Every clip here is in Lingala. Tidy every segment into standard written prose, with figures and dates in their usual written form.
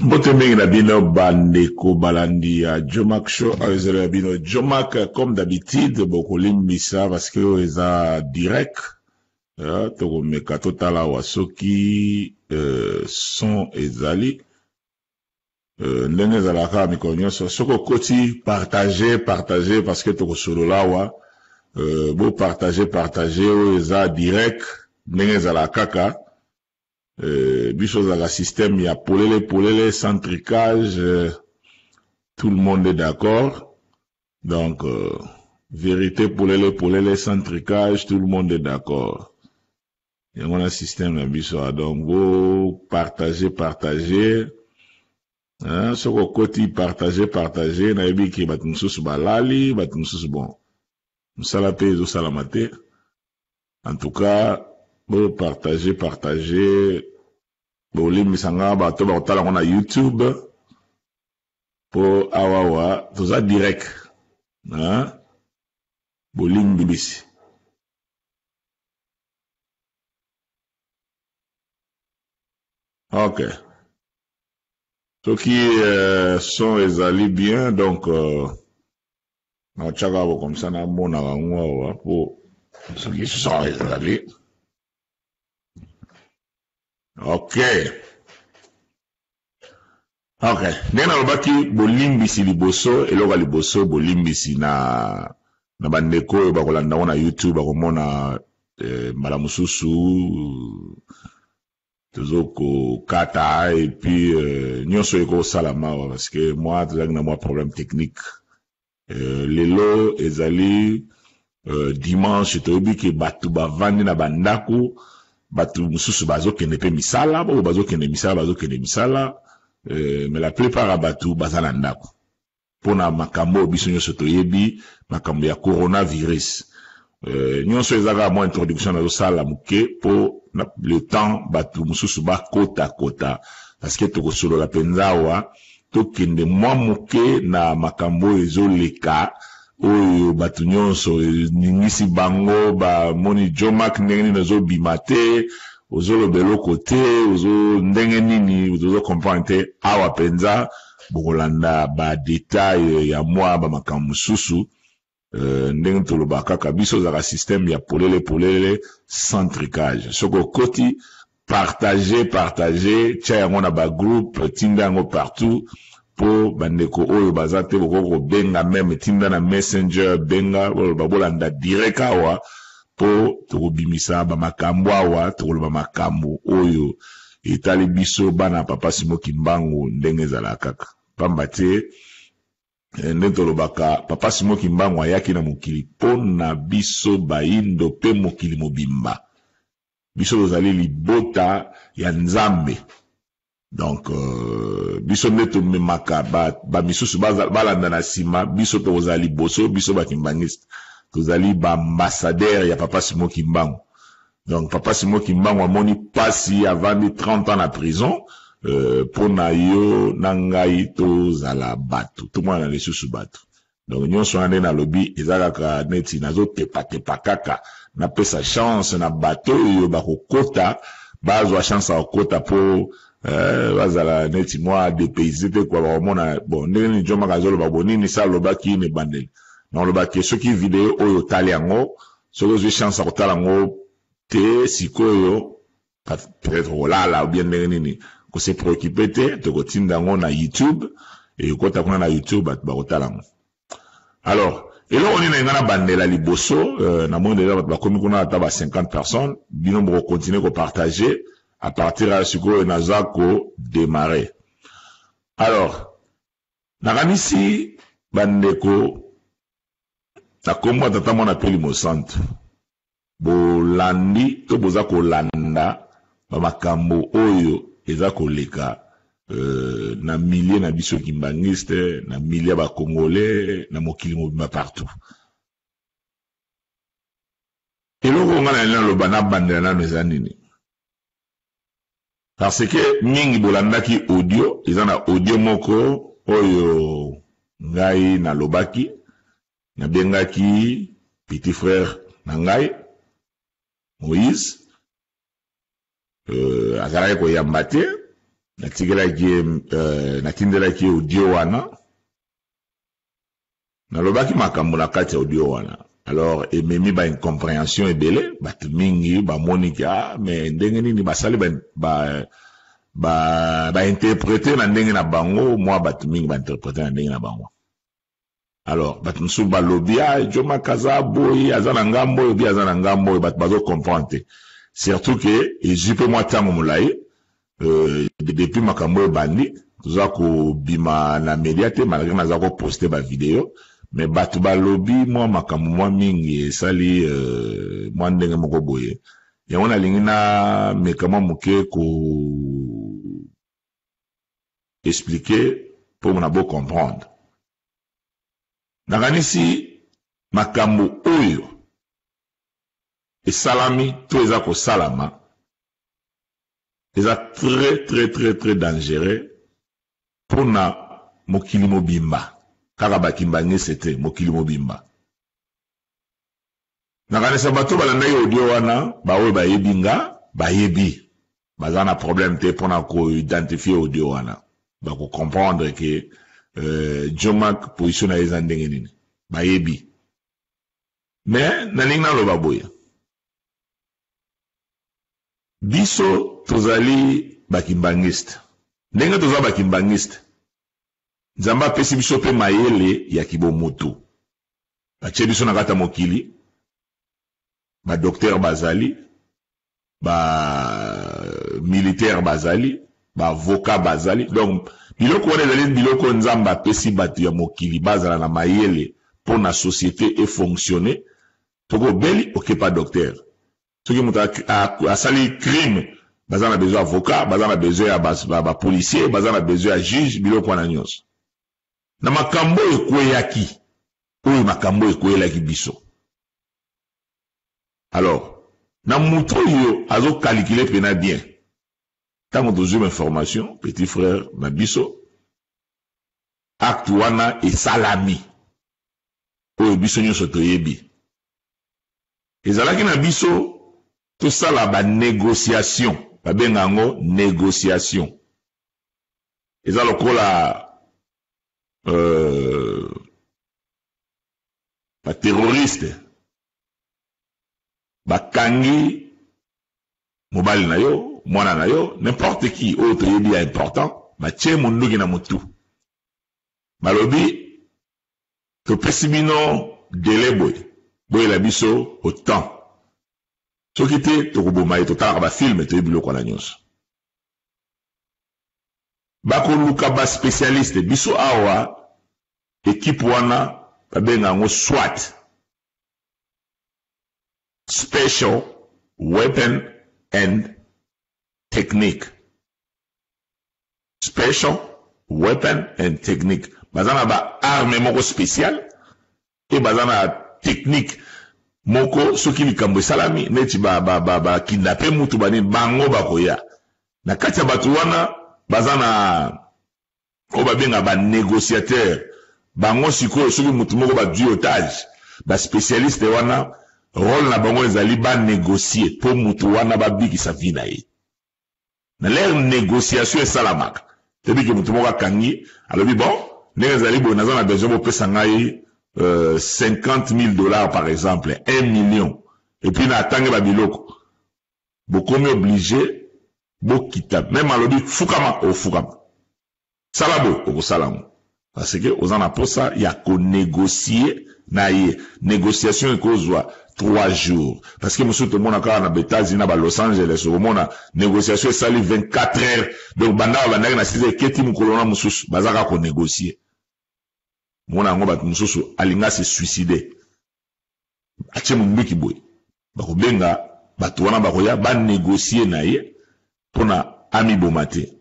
Mbote mingi na bino bandeko balandi ya Jomak Show, ezelo ya bino Jomak, comme d'habitude, bokolimbisa parce que eza direct, toko meka totala wasoki son ezali, ndenge ezalaka mikolo nyonso, soko koti partager parce que toko solola wa, bo partager o eza direct, ndenge ezalaka kaka. Biso za la système, il y a polele, sans tricage, tout le monde est d'accord. Donc, vérité, polele, sans tricage, tout le monde est d'accord. Il y a un système, donc, vous partagez, hein, ce qu'on côté partager, na ebi ki batumsus balali, batumsus bon. Msala pe zo salamate. En tout cas, vous partagez, bolimbi sanga bato ba otala ngona YouTube po awawa toza direct, hein, bolimbi bisi. Ok. Ce qui sont ezali bien, donc na chaka bo comme ça na mona ngwa po ce qui sont ezali. Ok. Nena lobaki bolimbisi liboso, eloka liboso bolimbisi na bandeko bakolanda na YouTube bakomona mbala mususu tozoko kata et puis nyonso eko salama parce que moi tozaki na moi problème technique. Lelo ezali dimanche toyebi ke batu bavandi na bandako batu mususu bazokende pe misala, bo bazokende misala, mais la plupart ya batu bazala ndako. Pona makambo biso nyonso toyebi, makambo ya coronavirus. Nyonso ezaka mo introduction na sala muke po le temps batu mususu ba kota parce que tokosolo la penzawa tokende mwa muke na makambo ezoleka oyo batu nyonso ningisi bango ba moni Jomak ndenge nini ozo bimate ozolo beloko te ozo ndenge nini ozo comprendre awa penza bokolanda ba detail ya mwa ba makambo susu ndenge toloba kaka biso za système ya polele sans tricage soko koti partager tia yango na ba groupe tinda yango partout po bandeko oyo bazate boko benga même tinda na messenger benga babolanda direct awa po tokobimisa ba makambo awa tokoloba makambo oyo etali biso bana papa Simoki Mbangu ndenge ezala kaka pamba te ndenge tolobaka papa Simoki Mbangu ayaki na mokili pona biso bayindo pe mokili mobimba biso tozali libota ya Nzambe. Donc biso neto memaka ba misusu balanda na sima biso tozali boso biso bakimbangiste tozali ba ambassadeur ya papa Simoki Mbangu. Donc papa Simoki Mbangu amoni pasi avandi 30 ans na prison pona yo na ngai tozala batu tout mwana lisusu batu. Donc nyonso ande na lobi ezalaka neti nazo tepa kaka na pesa chance na bato yo bakokota bazwa chance akota po bazala neti mwa dépaysé te kwa bakomona bon ndenge ni Jomak azoloba bonini sa lobaki ne bandeli non lobaki soki video oyo tali yango soki ozwi chance akotala yango te sikoyo peut-être olala ou bien ndenge nini ko se préoccuper te tokotinda yango na YouTube et kota kuna na YouTube bakotala yango. Alors eloko nini na ngana bandela liboso na monde déjà bakomi kuna ata ba 50 personnes bino boko continuer ko partager à partir de ce que Nazako démarrer. Alors, nakanisi bandeko takomwa tata mwana peli mosantu bolandi to boza kolanda ba makambo oyo eza koleka na milieu na biso kimbangiste na milieu ba congolais na mokili mobimba partout. Eloko ngana na loba na bandela na mezanini parce que mingi bolandaki audio eza na audio moko oyo ngai na lobaki na bengaki petit frère na ngai Moïse azalaki koyamba te natindelaki audio wana nalobaki makambo na kati audio wana. Alors ememi ba incompréhension ebele bato mingi bamoniki mais ndenge nini basali ba interpréter na ndenge na bango, moi bato mingi ba interpréter na ndenge na bango. Alors bato msusu balobi Joma kaza boy azana ngambo obi azana ngambo bato bazo comprendre, surtout que ejipe moi tango mulai depuis makambo bandi toza ko bima na media te malgré naza ko poster ba vidéo, mais bato balobi moi makambo moi mingi esali moi ndenge moko boye yango nalingi na mekama moke ko expliquer pour na bo comprendre. Nakanisi makambo oyo esalami to eza ko salama eza très dangereux pour na mokili mobimba kaka bakimbangi sete mokili mobimba. Nakanisa bato balandaki audio wana baoyo bayebi nga bayebi baza na problème te mpona ko identifier audio wana bako comprendre que Jomak position na eza ndenge nini bayebi. Mais nalingi naloba boye biso tozali bakimbangiste ndenge toza bakimbangiste Nzamba apesi biso pe mayele ya kibomoto batie biso na kata mokili ba docteur bazali ba militaire bazali ba avocat bazali. Donc biloko wana ezali biloko Nzamba apesi bato ya mokili bazala na mayele pour na société et fonctionner toko beli okepa docteur soki muta asali crime bazana besoin avocat bazana besoin ya ba policier bazana besoin ya juge biloko wana nyonso na makambo ekweyaki oyo makambo ekweyelaki biso. Alors na muto yo azo calculer pena bien tango tozwi information petit frère na biso acte wana esalami oyo biso nyonso toyebi ezalaki na biso tosala ba négociation babenga yango négociation eza lokola ba terroriste bakangi mobali na yo mwana na yo n'importe qui oyo toyebi ya important batie munduki na mutu balobi topesi bino dele boye la biso autant soki te tokoboma ye totalaka bafilme toyebi biloko na nyonso bakoluka baspécialiste biso awa ekipe wana babenga yango SWAT, Special Weapon and Technique. Special Weapon and Technique bazana ba arme moko spécial et bazana technique moko soki likambo esalami neti ba kidnape mutu bani bango bakoya na kati ya bato wana bazana o babenga ba négociateur bango sikoyo soki mutu moko badwi otage ba spécialiste wana rôle na bango ezali ba négocier po mutu wana babikisa vie na ye na leur négociation esalamaka tebi ke mutu moko akangi alobi bon ndenge ezali boye naza na besoin bopesa ngai $50,000 par exemple, 1 million, et puis na atange ba biloko bokomi obligé bokita même alobi fukama o fukama salabo o salamu parce que ozana posa ya ko négocier na ye négociation ekozwa 3 jours parce que monsieur tout le monde akala na betazi na ba Los Angeles au mona négociation sali 24 heures donc banda bandaki na 6 heures keti mukolo na mususu bazaka ko négocier mona ngo bat mususu alinga se suicider ache mumbiki boy bakobenga bato wana bakoya ba négocier na ye pona ami bomate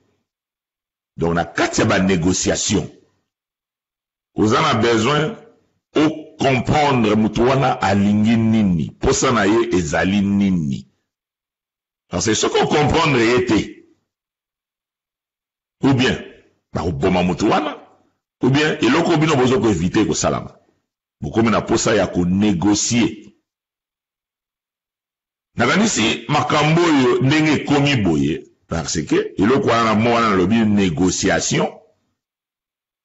donc na kati ya ba négociation ozana besoin o comprendre mutu wana alingi nini posa na ye ezali nini parce que ce qu'on comprendre yete ou bien bakoboma mutu wana ou bien eloko bino bozo ko éviter ko salama bokomi na posa ya ko négocier nakanisi makambo yo ndenge komi boye parce que il y a un lobby négociation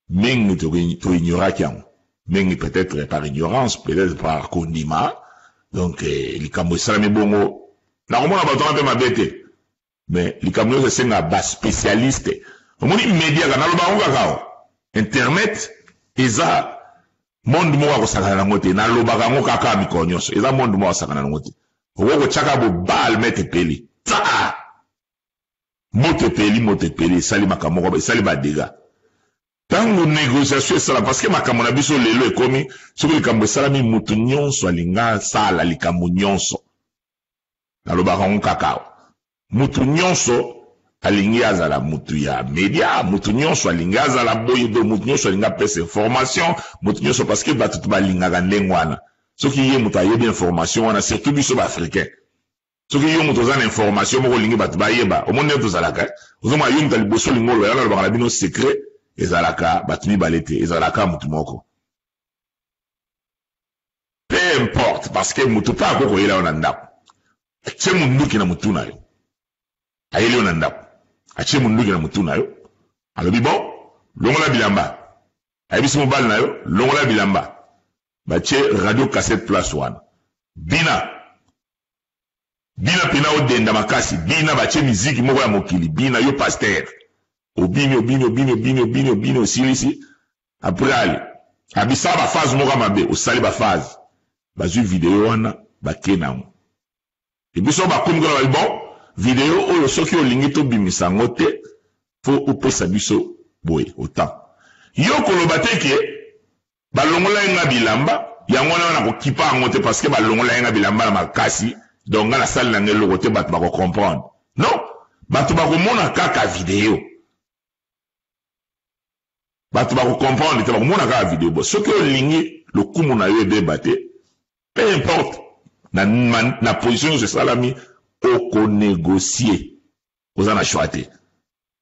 mais tu ignoras qu'il y a mais peut-être par ignorance peut-être par condiment donc les cambo salami bongo na komona bato na pe mabete mais les cambo c'est un bas spécialiste au moins média kana loba ngo kakao internet eza monde mo ko sakana ngote na loba kango kaka mikonyoso eza monde mo sakana ngote ko chaka bo bal mete peli ta mote peli sali makamoko sali ba dega tango négociation sala parce que makambo na biso lelo ekomi soki likambo salami mutu nyonso alinga sala likambo nyonso na loba kango kakao mutu nyonso alingi azala mutu ya media mutu nyonso alingi azala boyedo mutu nyonso alinga pesa information mutu nyonso parce que bato balingaka ndenge wana soki ye mutu ayebi information wana surtout biso ba africain soki yo mutu oza na information moko olingi bato bayeba omoni nde tozalaka ozomona yo mutu aliboso olingi oloba yaka lobaka na bino secret ezalaka bato mibale te ezalaka mutu moko peu importe parce que mutu mpe ako koyela yo na ndako atie munduki na mutu na yo ayeli yo na ndako atie munduki na mutu na yo alobi bon longola bilamba ayebisi mobali na yo longola bilamba batie radio cassette place wana bina pena odenda makasi bina batie miziki moko ya mokili bina yo pasteur obini osilisi après ali abisa baphase moko mabe osali baphase bazwi video wana bakenango ebiso bakomi kona bali bon video oyo soki olingi tobimisa ngo te fo opesa biso boye autant yo koloba te ke balongola nga bilamba yango wana na kokipa yango te parce que balongola nga bilamba na makasi donc nga na sali na ngelo kote bato bako comprendre non bato bako mona kaka video bato bako comprendre te bako mona kaka video bo soki olingi lokumu na yo ebeba te peu importe na position de salami oko négocier oza na choix te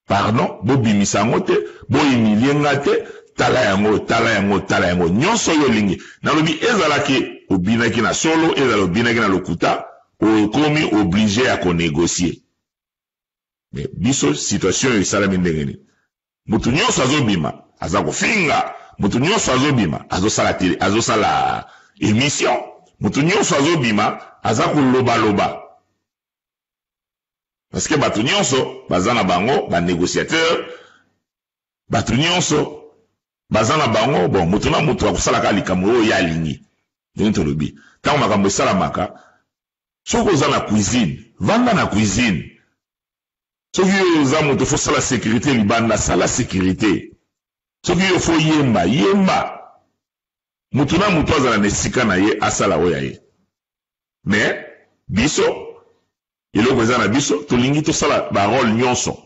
pardon bobimisa yango te boyimilie nga te tala yango nyonso yo olingi nalobi ezalaki obinaki na solo ezala obinaki na lokuta okomi obligé ya konégocier mais biso situation oyo esalami ndenge nini mutu nyonso azobima aza kofinga mutu nyonso azobima azosala émission mutu nyonso azobima aza kolobaloba parce que bato nyonso baza na bango banégociateur bato nyonso baza na bango bon mutu na mutu akosalaka likambo oyo ye alingi ndenge tolobi ntango makambo esalamaka soki oza na cuisine vanda na cuisine soki yo oza mutu fo sala sécurité libanda sala sécurité soki yo fo yemba mutu na mutu azala na esika na ye asala oyo ye mais biso eloko eza na biso tolingi tosala barole nyonso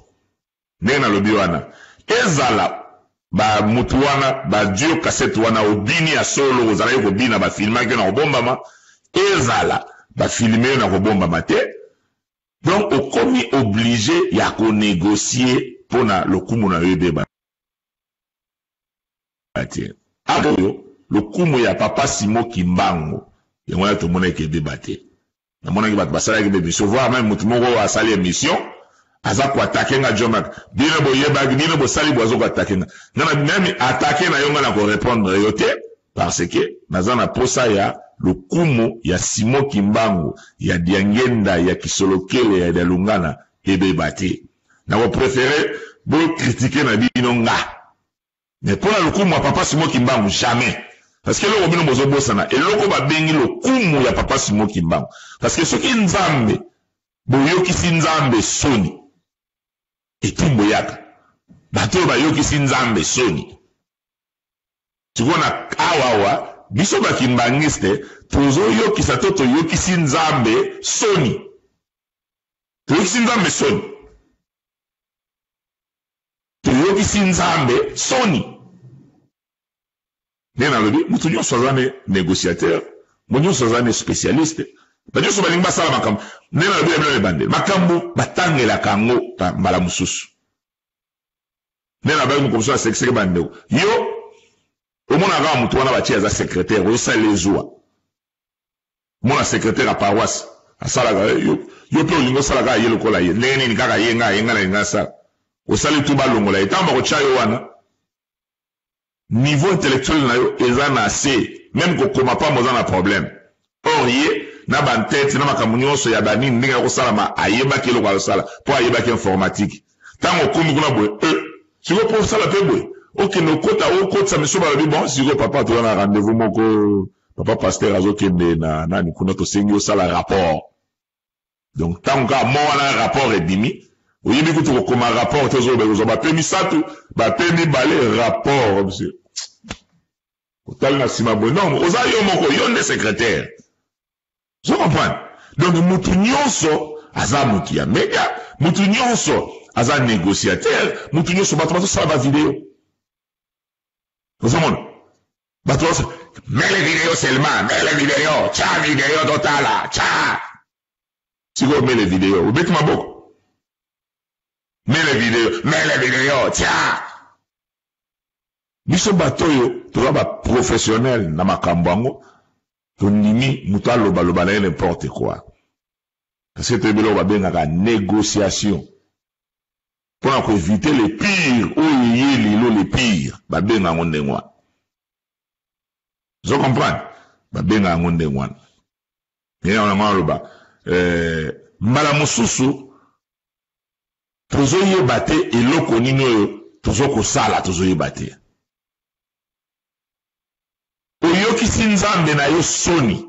ndenge nalobi wana ezala bamutu wana badio kasete wana obini ya solo ozalaki kobina bafilmaki na kobombama ezala bafilme na kobombama te donc okomi obligé ya konégocier mpona lokumu na yo ebeba te akoyo lokumu ya papa Simo Kimbangu yango wana tomonaki ebeba te namonaki bato basalaki bemission voir même mutu moko asali émission aza koatake nga jomak bino boyebaki bino bosali bo azokoatake nga ngana même atake na yo nga na korépondre yo te parce que naza na posa ya lokumu ya Simo Kimbangu ya Diangenda ya Kisolokele ya Dalungana ebeba te na kopréféré bo critiquer na bino nga mais mpona lokumu ya papa Simo Kimbangu jamais parce que eloko bino bozobosana eloko babengi lokumu ya papa Simo Kimbangu parce que soki nzambe boyokisi nzambe soni etumbo yaka bato bayokisi nzambe soni tikona awawa biso bakimbangiste tozoyokisa to toyokisi nzambe soni toyokisi nzambe soni toyokisi nzambe soni ndenge nalobi mutu nyonso aza ne négociateur mutu nyonso aza ne spécialiste banyonso balingi basala makambo ndenge nalobi ya bino ebandeli makambo batangelaka yango mbala mosusu ndenge nalobi mokomoso na sekiseke bandeko yo omonaka mutu wana batie aza secrétaire oyosala ezwa omona secrétaire ya paroisse asala yo pe olingo sala ka ye lokola ye ndenge nini kaka yenga na yenga sala osali tu balongola etamba ko chayo wana niveau intellectuel na yo eza na assez même ko koma pa moza na problème or ye na bantete na makambo nyonso ya banini ndenge ya kosala ma ayebaki eloko alosala po ayebaki informatique ntango okomi kuna boye siko po osala pe boye okende okotisa miso balobi bon siko papa toza na rendez-vous moko papa pasteur azokende na nani kuna tosengi osala rapport donc ntango kaka mo wana rapport edimi oyebi kutu kokoma rapport tozoloba bape misatu bape mibale rapport monsieur otali na nsima boye non oza yo moko yo nde secrétaire je comprends donc mutu nyonso aza mutu ya média mutu nyonso aza négociateur mutu nyonso bato bazosala bavideo ozomona bato bazosala mets les vidéos seulement mets les vidéos tcha vidéo totala tcha sikoyo mets les vidéos obeti maboko mets les vidéos tcha biso bato oyo toza baprofessionnel na makambo yango tondimi mutu alobaloba na ye n'importe quoi parce que toyebi eloko babengaka négociation mpona koevite le pire oyo ye lelo le pire babenga yango ndenge wana zo comprendre babenga yango ndenge wana ndenge wana mwana aloba mbala mosusu tozoyeba te eloko nini oyo tozokosala tozoyeba te oyokisi nzambe na yo soni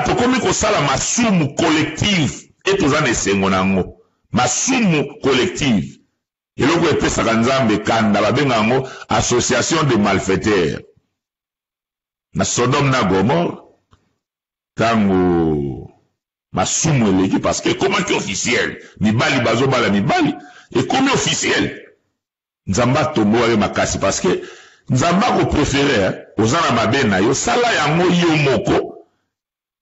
tokomi kosala masumu collective e toza na esengo nango masumu collective eloko epesaka nzambe kanda babenga yango association de malfaiteurs na Sodome na Gomorre ntango masumu eleki parce que ekomaki officiel mibali bazobala mibali ekomi officiel nzambe atombowaki makasi parce que nzambe akoprefere oza na mabe na yo sala yango yo moko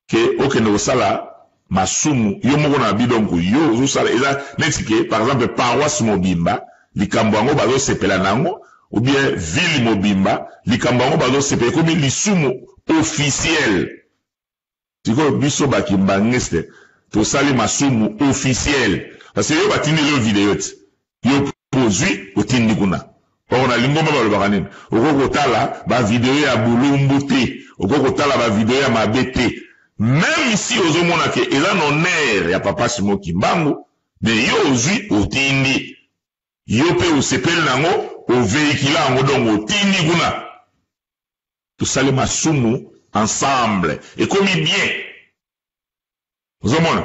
ke okende kosala masumu yo moko na bidongo yo ozosala eza neti ke par exemple paroisse mobimba likambo yango bazosepela nango ou bien ville mobimba likambo yango bazosepela ekomi lisumu officiel sikoyo biso bakimbangiste tosali masumu officiel parce que yo batindi lelo video ti yo pozwi otindi kuna oko na lingomba balobaka nini okokotala bavideo ya bulumbu te okokotala bavideo ya mabe te même si ozomona ke eza na honneur ya papa Simon Kimbangu mais yo ozwi otindi yo pe osepeli nango oveikila yango donc otindi kuna tosali masumu ensemble ekomi bien ozomona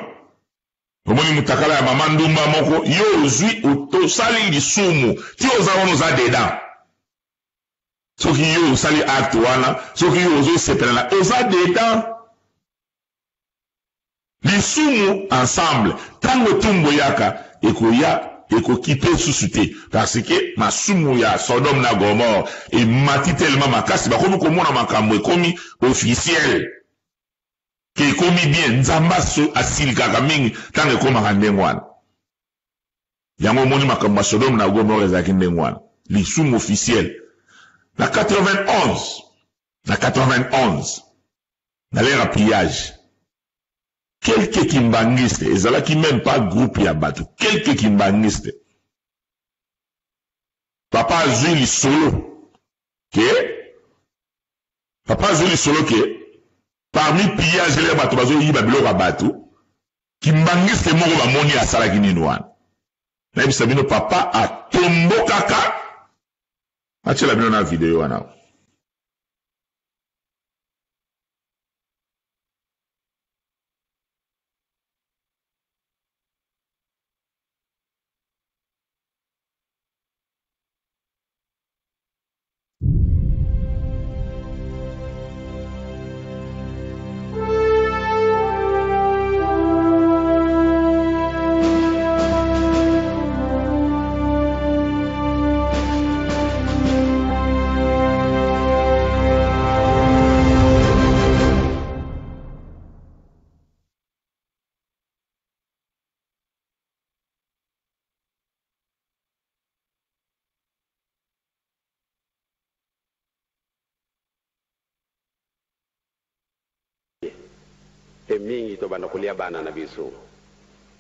omoni mutakala ya mama ndumba moko yo ozwi otosali lisumu ti oza wana oza dedan soki yo osali acte wana soki yo ozosepela na oza dedan lisumu ensemble ntango tumbo yaka ekoya ekoki mpe susu te parce que masumu ya Sodome na Gomorre emati tellement makasi bakomi komona makambo ekomi officiel ke ekomi bien nzambe asilikaka mingi ntango ekomaka ndenge wana yango omoni makambo ya Sodome na Gomorre ezalaki ndenge wana lisumu officiel na 91 na l'ère ya pillage quelques kimbangiste ezalaki même pas groupe ya bato quelques kimbangiste papa azwi lisolo ke parmi pillage le bato bazoyiba biloko ya bato kimbangiste moko bamoni asalaki nini wana nayebisa bino papa atombokaka atiela bino na video wana mingi to banda kulia bana na biso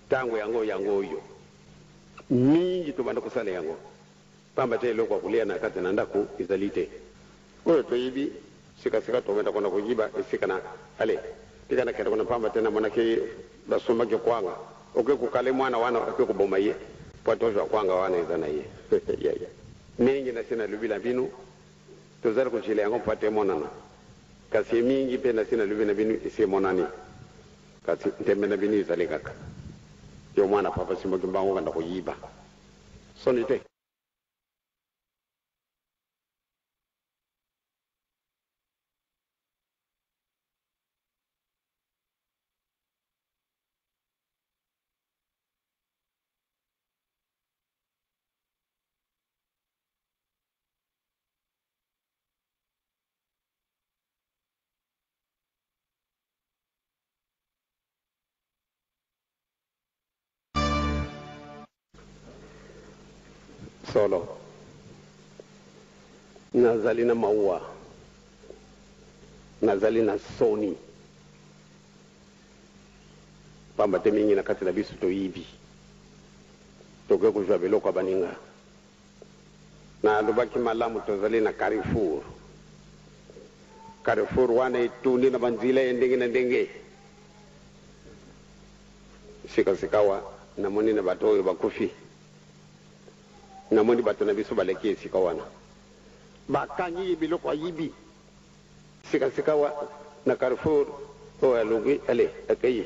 tangu yango yo mingi to banda kusala yango pamba te lokwa kulia na kati na ndaku izalite oyo to yibi sika to meta kona kujiba sika na ale tikana kenda kona pamba tena mwana ke basoma ke kwanga kukale mwana wana kuboma ye pwatosha kwanga wana izana ye yeah. Mingi na sina lubila binu tozara kuchile yango pate monana kasi mingi pe na sina lubila binu isi monani kasi tembe na binu izale kaka yo mwana papa simo kimbango kanda kuyiba sonite solo nazali na maua nazali na soni pamba te mingi na kati na biso to yibi toke kuzwa biloko baninga na lubaki malamu tozali na Carrefour wana itundi na banzila ndenge na ndenge sikawa namoni na bato oyo bakufi namoni bato na biso baleki esika wana bakangi biloko yibi sikawa na Carrefour oyo alungi ale akayi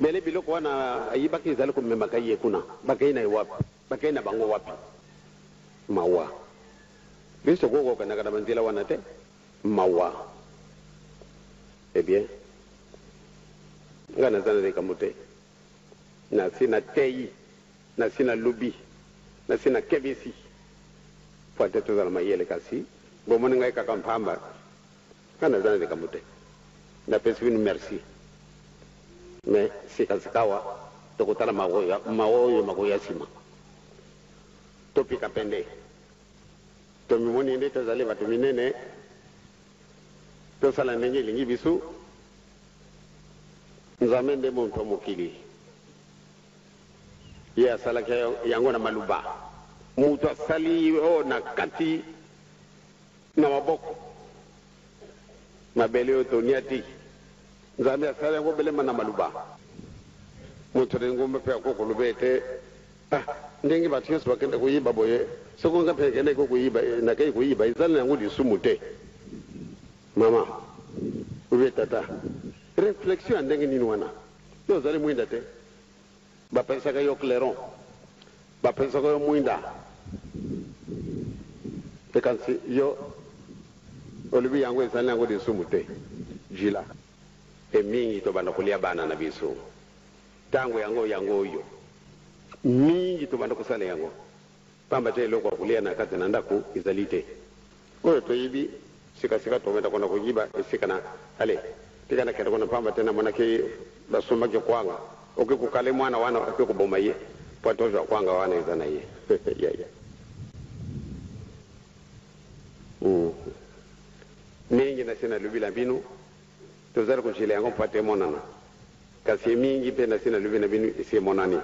mele biloko wana ayibaki zali kumema kayi kuna bakai na wapi bakai na bango wapi mawa biso gogo kana kana banzila wana te mawa eh bien ngana zana de kamute na sina tei na sina lubi na sina kebisi pwate tozala mayele kasi bomoni ngai kaka mpamba kana zana de kamute na pesi une merci mais sikawa tokutana magoya sima topika pende tomimoni nde tozali bato minene tosala ndenge elingi biso nzambe nde muntu mokili ye asalaki yango na maluba mutu asali o na kati na maboko mabele oyo tonia ti nzambe asali yango belema na maluba mutu rengombe mpe akokoloba ete ndenge bato nyonso bakende koyiba boye soko nga mpe kende koyiba nakei koyiba ezali na yango lisumu te mama ube tata réflexion ya ndenge nini wana yo ozali mwinda te bapesaka yo clairon bapesaka yo mwinda ekansi yo olobi yango ezali na yango lisumu te jila mingi tobanda kolia bana na biso tango yango oyo mingi tobanda kosala yango pamba te eloko ya kolia na kati na ndako ezali te oyo toyibi sika tometa kona kujiba esika na ale tikana kenda kona pamba tena mwanake basomaki kwanga kukale mwana wana kuboma ye pwatosha kwanga wana izana ye yeah. Mingi na sina lubila binu tozali kuchile yango pwate monana kasi mingi pe na sina lubila binu isi monani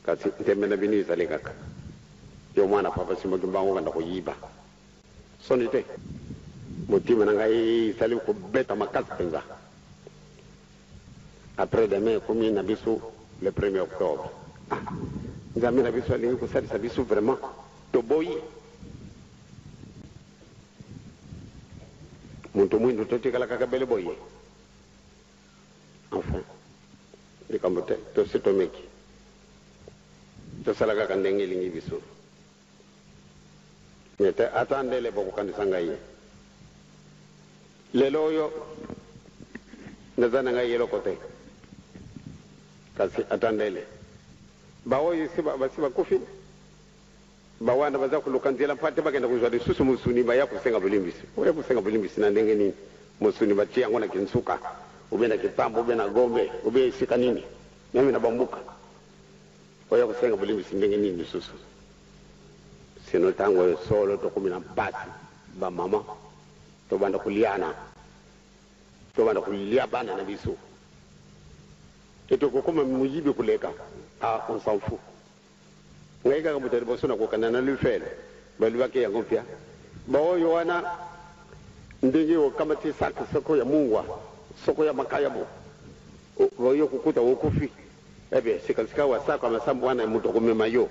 kasi ntembe na binu izali kaka yo mwana papa simo kimbango kanda kuyiba soni te motima na ngai izali kubeta makasi penza après demain komi na biso le 1er octobre nzambe na biso alingi kosalisa biso vraiment toboyi muntu mwindu totikala kaka bele boye enfin likambo te tositomeki tosala kaka ndenge elingi biso nete ata ndele bokokandisa ngai lelo oyo naza na ngai yeloko te kasi ata ndele baoyo basi bakufi bawanda baza kuluka nzela mpate bagenda kuzwa lisusu musuni baya kusenga bulimbisi oya kusenga bulimbisi na ndenge nini musuni batia yango na kinsuka ube na kitambo ube na gombe ube isika nini nami na bambuka oya kusenga bulimbisi ndenge nini lisusu sino tango solo tokumi na mpasi bamama tobanda kuliana tobanda kulia bana na biso etokokoma muyibi kuleka on s'en fout ngai kaka moto liboso na kokana na lufele balubaki yango mpya baoyo wana ndenge okamati saka soko ya mungwa soko ya makaya bo oyo kukuta wokufi ebe sikasika wa saka amasambu wana muto komema yo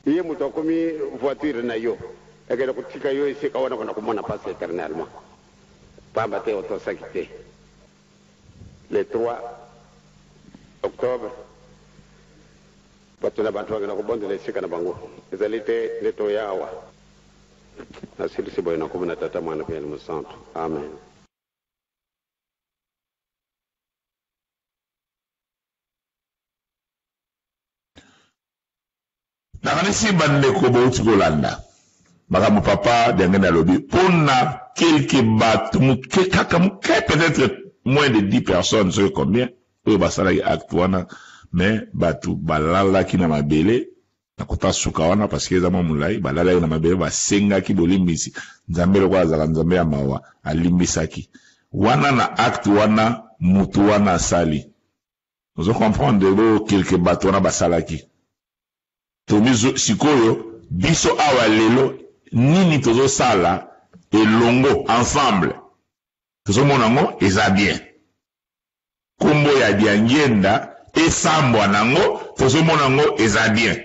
iye muto komi voiture na yo ekele kutika yo isika wana kona kumona passe éternellement pamba te autosakite le 3 octobre bato na bantu bagenda kubondela esika na bango ezali te leto yawa nasilisi boye nakomona tata mwana pe Elimu Santo amen. nakanisi bandeko bauti kolanda makambo papa ndenge nalobi mpona quelque bato moke kaka moke peut-être moins de 10 personnes soki combien oyo basalaki acte wana mais bato balalaki na mabele na kota suka wana parce que eza mwa molai balalaki na mabele basengaki bolimbisi nzambe lokola azala nzambe ya mawa alimbisaki wana na acte wana mutu wana asali ozo comprendre bo quelque bato wana basalaki tomizo sikoyo biso awa lelo nini tozosala elongo ensemble tozomona ngo eza bien kombo ya diangenda esambwa nango tozomona ngo eza bien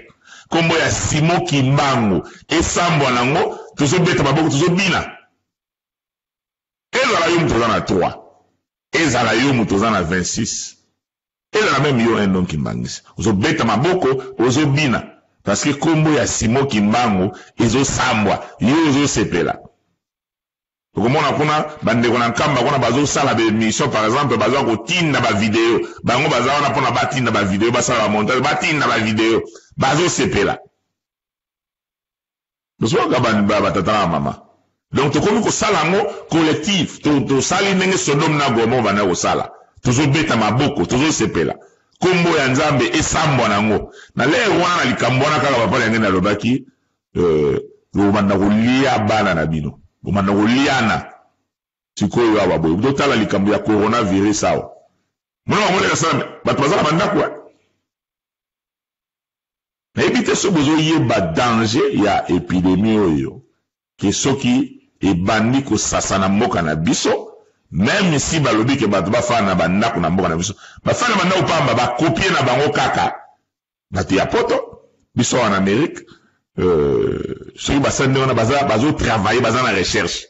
kombo ya Simo Kimbangu esambwa nango tozobeta maboko tozobina ezala yo mutu oza na 3 ezala yo mutu oza na 26 ezala meme yo un don Kimbangisa ozobeta maboko ozobina parce que kombo ya Simo Kimbangu ezosambwa yo ozosepela okomona kuna bandeko na nkamba kuna bazosala bémission par exemple baza kotinda bavideo bango baza wana mpona batinda bavideo basala bamontage batinda bavideo bazosepela tosoka batata na mama donc tokomi kosala yango collectif tosali ndenge Sodome na Gomora banda kosala tozobeta maboko tozosepela kombo ya Nzambe esambwa nango na lere wana na likambo wana kaka papa yange nalobaki bobanda kolia bana na bino bobanda koliana sikoyo awa boye totala likambo ya coronavirus awa mona bamoneka sala bato bazala bandako nayebi te so bozoyeba danger ya epidemie oyo ke soki ebandi kosasa na mboka na biso même si balobi ke bato bafana na bandako na mboka na biso bafana na bandako pamba bakopie na bango kaka bato ya poto biso en Amérique soki basali wana bazotravaille baza na recherche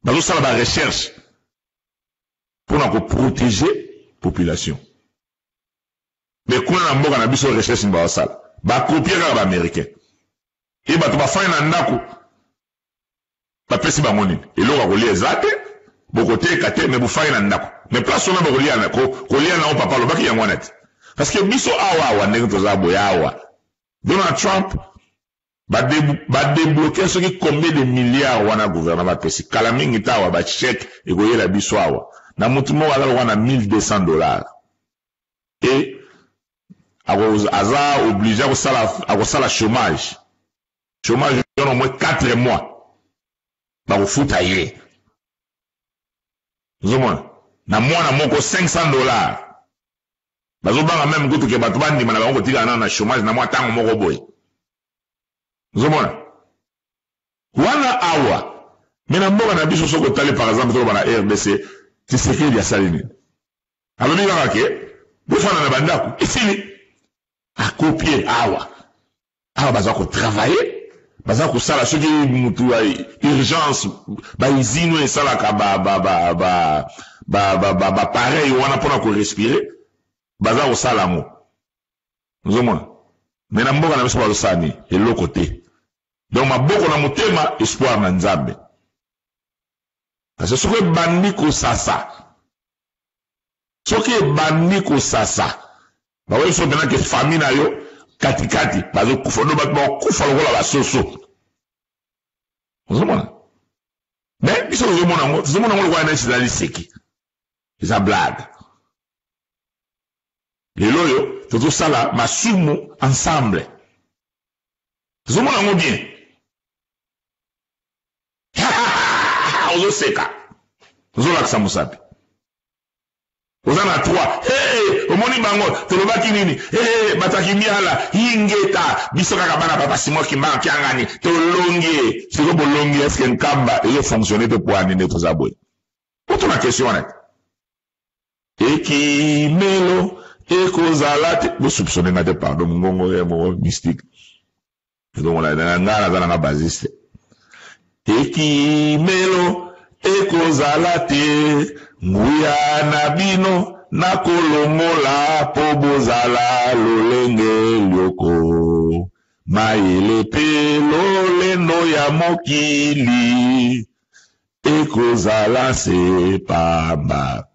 bazosala ba recherche mpona koprotéger population mais kuna na mboka na biso recherche ni bazosala bakopie kaka baaméricain e bato bafani na ndako bapesi bango nini eloko ya kolia eza te bokoteka te me bofani na ndako me place wana kolia nango papa alobaki yango wana te parce que biso awa ndenge toza boye awa Donald Trump badebloke soki combien de milliards wana gouvernement apesi kala mingi ta awa bacheke ekoyela biso awa na mutu moko azala wana $1,200 e aza oblige akosala chômage yana au moins 4 mois bakofuta ye ozomona na mwana moko $500 bazobanga meme kutu ke bato bandima na bango kotikala na chômage na mwa ntango moko boye ozomona wana awa me na mboka na biso soki otali par exemple toloba na RDC Tshisekedi asali nini alobi kaka ke bofana na bandako esili akopie awa baza kotravaille baza kosala soki mutu ya urgence baizino esalaka bapareil wana mpona korespire baza kosala yango ozomona me na mboka na biso bazosala nini eloko te donc maboko na motema espoir na Nzambe parce que soki ebandi kosasa bakoki so mpena ke famille na yo katikati bazokufa ndo bato bakokufa lokola basoso ozomona me biso tozomona yango lokola nesi ezali seki eza blague lelo oyo tozosala masumu ensemble tozomona yango bien ozoseka tozolakisa mosapi Ozana 3. Omoni bango, tolobaki nini? Bataki miala, ingeta, biso kaka bana papa Simon Kimbangu kiangani, tolongi, siko bolongi, est-ce que nkamba, et fonctionner de pour anine to zabwe. Autre ma question, net. Eki melo, eko zalate, vous soupçonnez ngate pardon, mon mystique. Donc, on a un basiste. Eki melo, eko zalate, nguya nabino, na kolongola po bozala lolenge lioko maele pe lolendo ya mokili ekozala se pamba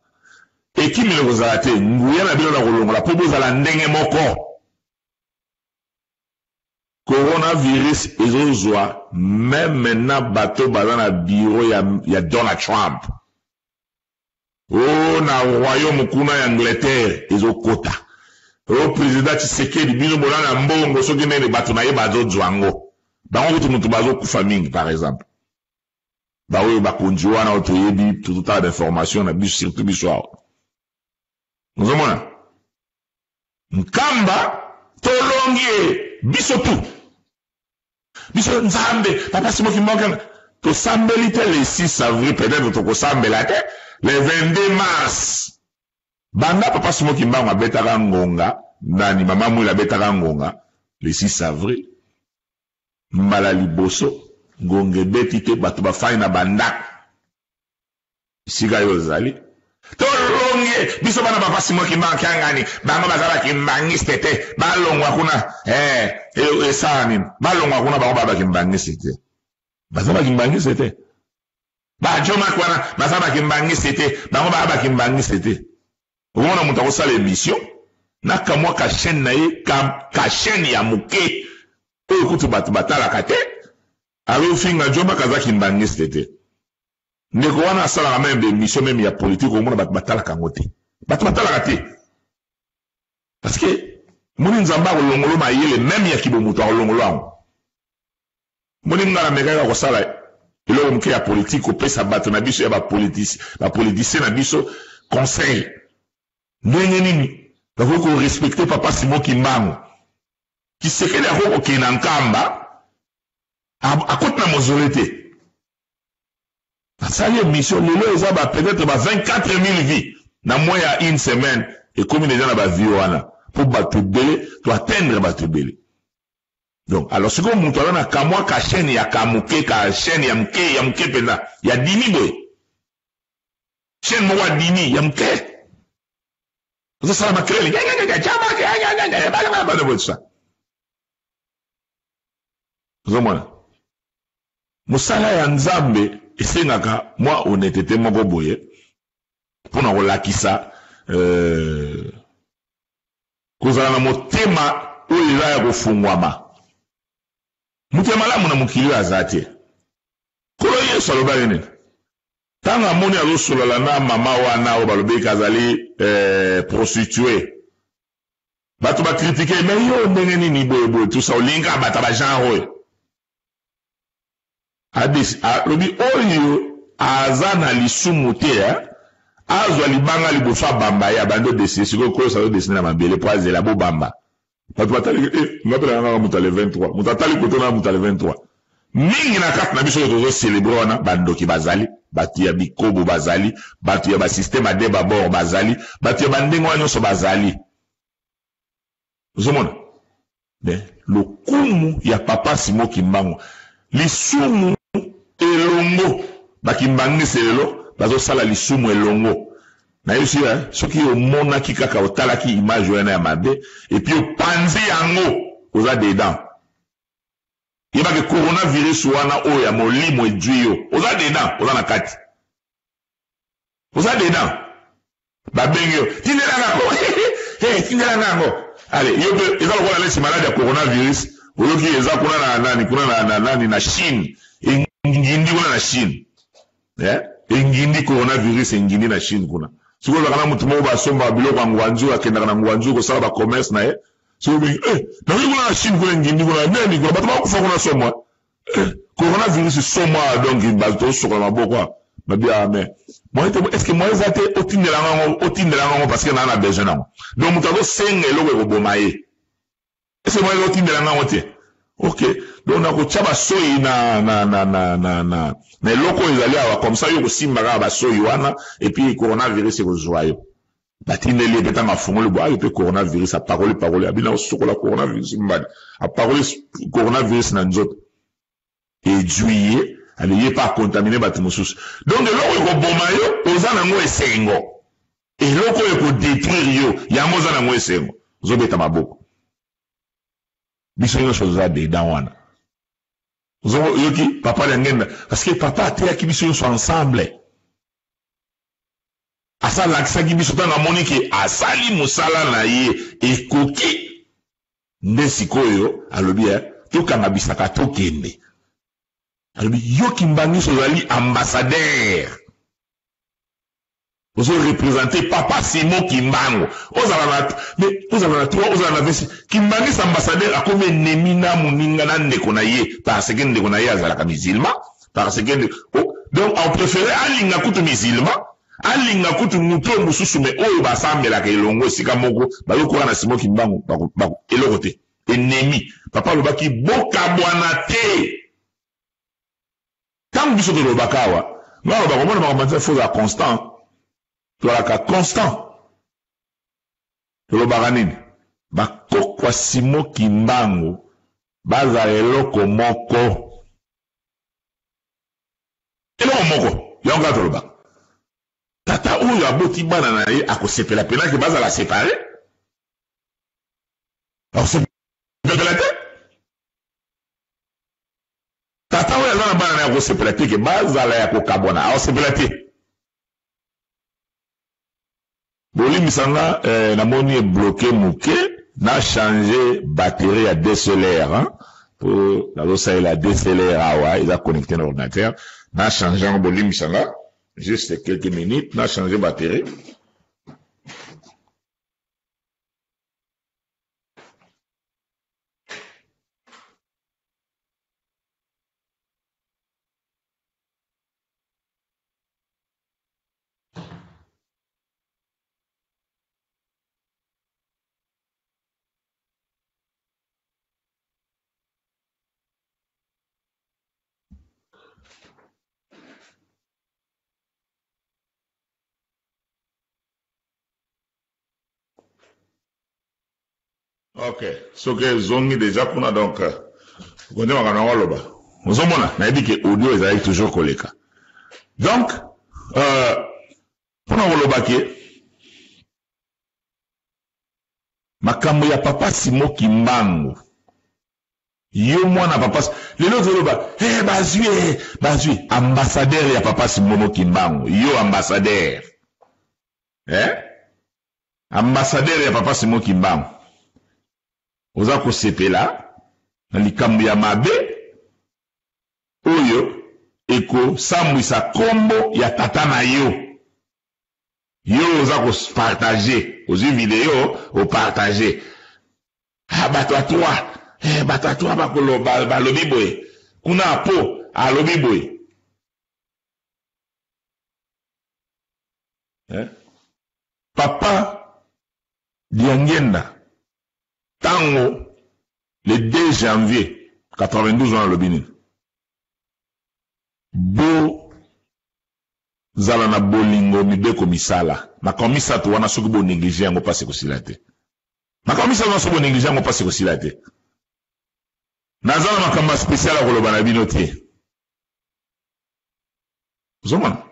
ekimi ekozala te nguya na bino na kolongola po bozala ndenge moko. Coronavirus ezozwa même maintenant bato baza na bureau ya Donald Trump. Na royaume kuna ya Angleterre ezokota. Président Tshisekedi bino bolana mbongo soki nene bato na ye bazozwango. Bango kutu mutu bazokufa mingi par exemple. Baoyo bakonzi wana otoyebi tout tas d'informations na biso surtout biso awa. Nzomona. Nkamba tolongi biso tu. Biso nzambe papa Simon Kimbangu to sambeli te le 6 avril peut-être to ko sambela te. Le 22 mars, banda papa Simon Kimbangu abetaka ngonga, nani mama mwila abetaka ngonga, le 6 avril, mbala liboso, ngonge beti te batu bafai na banda. Siga yo zali. Tolonge, biso bana papa Simon Kimbangu kiangani, bango bazala kimbangiste te, balongwa kuna, esani, balongwa kuna bango baba kimbangiste te. Bazala kimbangiste te. Joma kwana basaba kimbangi c'était bango baba kimbangi c'était omona mutu akosala émission naka mwa ka chaîne na ye ka chaîne ya muke oyo kutu bato batalaka te alofinga joma kaza kimbangi c'était ndeko wana asalaka même émission même ya politique omona bato batalaka ngo te bato batalaka te parce que moni nzamba akolongolo mayele même ya kibomutu akolongolo ango moni ngala mekaka kosala iloko mke ya politique opesa bato na biso ya bapoliticien na biso conseil ndenge nini bakoki korespecte papa Simon Kimbangu Tshisekedi akoki kokende na nkamba akoti na mozole te asali émission lelo eza peut-être 24 000 vies na mwa ya une semaine ekomi deja na bavie wana mpo bato ebele to atteindre bato ebele. Donc, alors, ce que vous montrez là, kamwa ka chaîne ya kamuke, ka chaîne ya mke pena, ya dini boy. Chaîne mwa dini, ya mke. Vous savez, ma crée, Musala ya nzambe, esengaka, moi, honnêteté, moko boye, pour na kolakisa, kozala na motema, oyo eza ya kofungwama. Mutema la muna mukili azate. Kolo Yesu alobali nini? Tanga amoni azosolola na mama wana o balobi kazali prostituée. Bato ba critiquer mais yo ndenge nini boye tout ça olinga bata ba genre. Adis alobi oyo azana lisumu te azwa libanga liboso bamba ya bando desi siko ko sa desi na mabele po azela bo bamba. Bato batali ngapela nga mutale 23 mutatali kotona mutale 23 mingi na kati na biso tozo célébrer wana bandoki bazali batu ya bikobo bazali batu ya ba système ade babor bazali batu ya bandengo nyonso bazali uzomona lokumu ya papa Simon Kimbangu lisumu elongo bakimbangi selelo bazo sala lisumu elongo. Na yosi soki omonaki kaka otalaki image wana ya mabe et puis opanzi yango oza dedans. Yebake coronavirus wana oyo ya molimo edwiyo oza dedans, oza na kati. Oza dedans. Babengi yo tindela nako. Tindela nako. Allez, yo eza lokola lesi malade ya coronavirus oloki eza kuna na nani na Chine. Ngindi kuna na Chine. Ngindi coronavirus ngindi na Chine kuna. Si vous avez un mot basomba biloko ngwanzu akenda na ngwanzu ko sala ba commerce na ye so bi na ngi kuna Chine kuna ngindi kuna nani kuna bato ba kufa kuna somwa coronavirus somwa donc bato sokla maboko mabia ame est-ce que moi zate otindela ngo parce que na besoin nango donc mutago senga eloko ko bomaye est-ce que moi otindela ngo te OK donc na ko chaba soyi na eloko ezali awa comme ça yo ko simba ba soyi wana et puis coronavirus ko joyo batindeli beta mafungo le boyo pe coronavirus a parole abina sokola coronavirus mbadi a parole coronavirus na nzoto et juillet ale ye pas contaminé batu mosusu donc eloko ko boma yo oza nango esengo eloko ko détruire yo yango oza nango esengo zobeta maboko biso nyonso oza dedans wana yoki papa ngenda parce que papa ateyaki biso nyonso ensemble asalakisaki biso tanga moni ke asali mosala na ye ekoki nde sikoyo alobi tokanga bisaka tokende alobi yoki mbangiso ozali ambassadeur ozo représenter papa Simon Kimbangu ozala na vesi Kimbangisa ambassadeur akomi ennemi na muninga na ndeko na ye parce que ndeko na ye azalaka musulman parce que donc on préférait alinga kutu musulman alinga kutu muto mususu me oyo basambelaka elongo esika moko bayokoka na Simon Kimbangu eloko te ennemi papa alobaki bokabwana te tant biso tolobaka awa ngalo bakomona makambo foza constant tolaka constant tolobaka nini bakokwa Simon Kimbangu baza eloko moko yango tolobaka tata oyo aboti bana na ye akosepela pena ke bazala séparé akosepela te tata oyo aza na bana na ye akosepela te ke bazala ya kokabwana akosepela te bolimisanga namoni ebloqué moke na changer batterie ya DSLR pour nazosalela DSLR awa eza connecté na ordinateur na changer yango bolimisanga juste quelques minutes na changer batterie Ok, so que zongi déjà kuna donc konde makana waloba ozomona na dit que audio ezali toujours koleka donc pona woloba ke makambo ya papa Simon Kimbangu yo mwana papa lelo zoloba bazwi ambassadeur ya papa Simon Kimbangu yo ambassadeur ambassadeur ya papa Simon Kimbangu oza kosepela na likambo ya mabe oyo eko sambwisa kombo ya tata na yo oza kopartage ozwi video opartage bato atwa bakoloba balobi boye kuna apo alobi boye papa Diangenda tango le 2 janvier 92 ans alobi nini bo zala na bolingo mibeko misala makambo misato wana soki bo néglige yango pasi kosila te makambo misato wana soki bo néglige yango pasi kosila te nazala makambo spécial ya koloba na bino te ozomona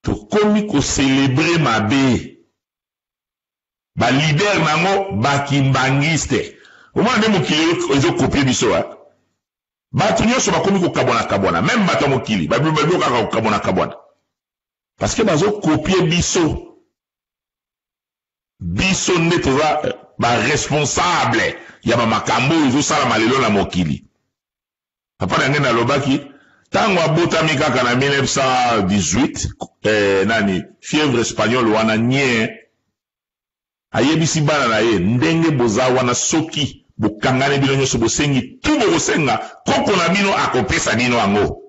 tokomi kocelebre mabe ba leader nango bakimbangiste omwana nde mokili ezokopie biso bato nyonso bakomi kokabwana même bato ya mokili babiloba kaka kokabwana parce que bazokopie biso nde toza baresponsable ya bamakambo oyo ezosalama lelo na mokili papa na ngai nalobaki ntango abotami kaka na 1918 nani fièvre espagnole wana nye ayebisi bana na ye ndenge boza wana soki bokangane bino nyonso bosengi tu bokosenga koko na bino akopesa bino yango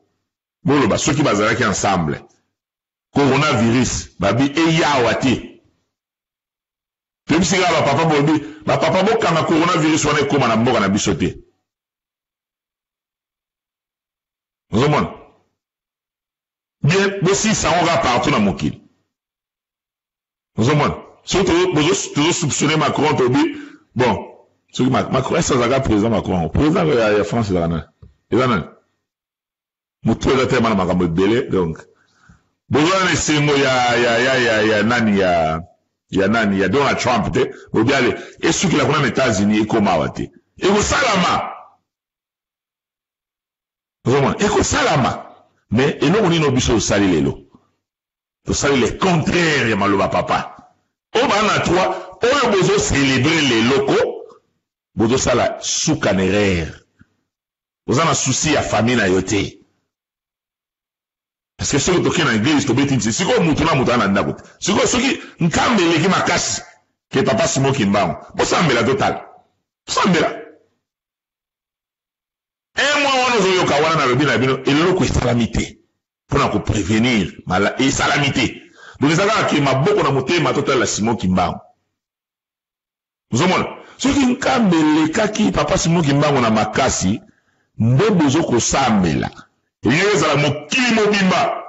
bolo ba soki bazalaki ensemble coronavirus babi eyawa te tebisika bapapa bobi bapapa bokanga coronavirus wana ekoma na mboka na biso te ozomona bien bosisa yango kaka partout na mokili ozomona soki tozosoupçonne Macron tobi bon soki Macron ese azalaka président Macron président ya France ezalaka nani eza nani motu eza te bana makambo ebele donc bozala na esengo ya nani ya Donald Trump te bobi ale esukila kuna na États-Unis ekoma awa te ekosalama ozomona ekosalama mais eloko nini biso tosali lelo tosali le contraire ya maloba papa oyo bana na toi oyo bozocelebre leloko bozosala soukanerere oza na susi ya famille na yo te parce que soki toke na église tobeti nti sikoyo mutu na mutu ana ndako te sikoyo soki nkambe eleki makasi ke papa Simon Kimbangu bosambela totala bosambela mwa wana ozoyoka wana na lobi na bino eloko esalami te mpona koprevenir esalami te donc ezalaka ke maboko na motema totalela Simon Kimbangu ozomona soki nkambe elekaki papa Simon Kimbangu na makasi nde bozokosambela elingi ezala mokili mobimba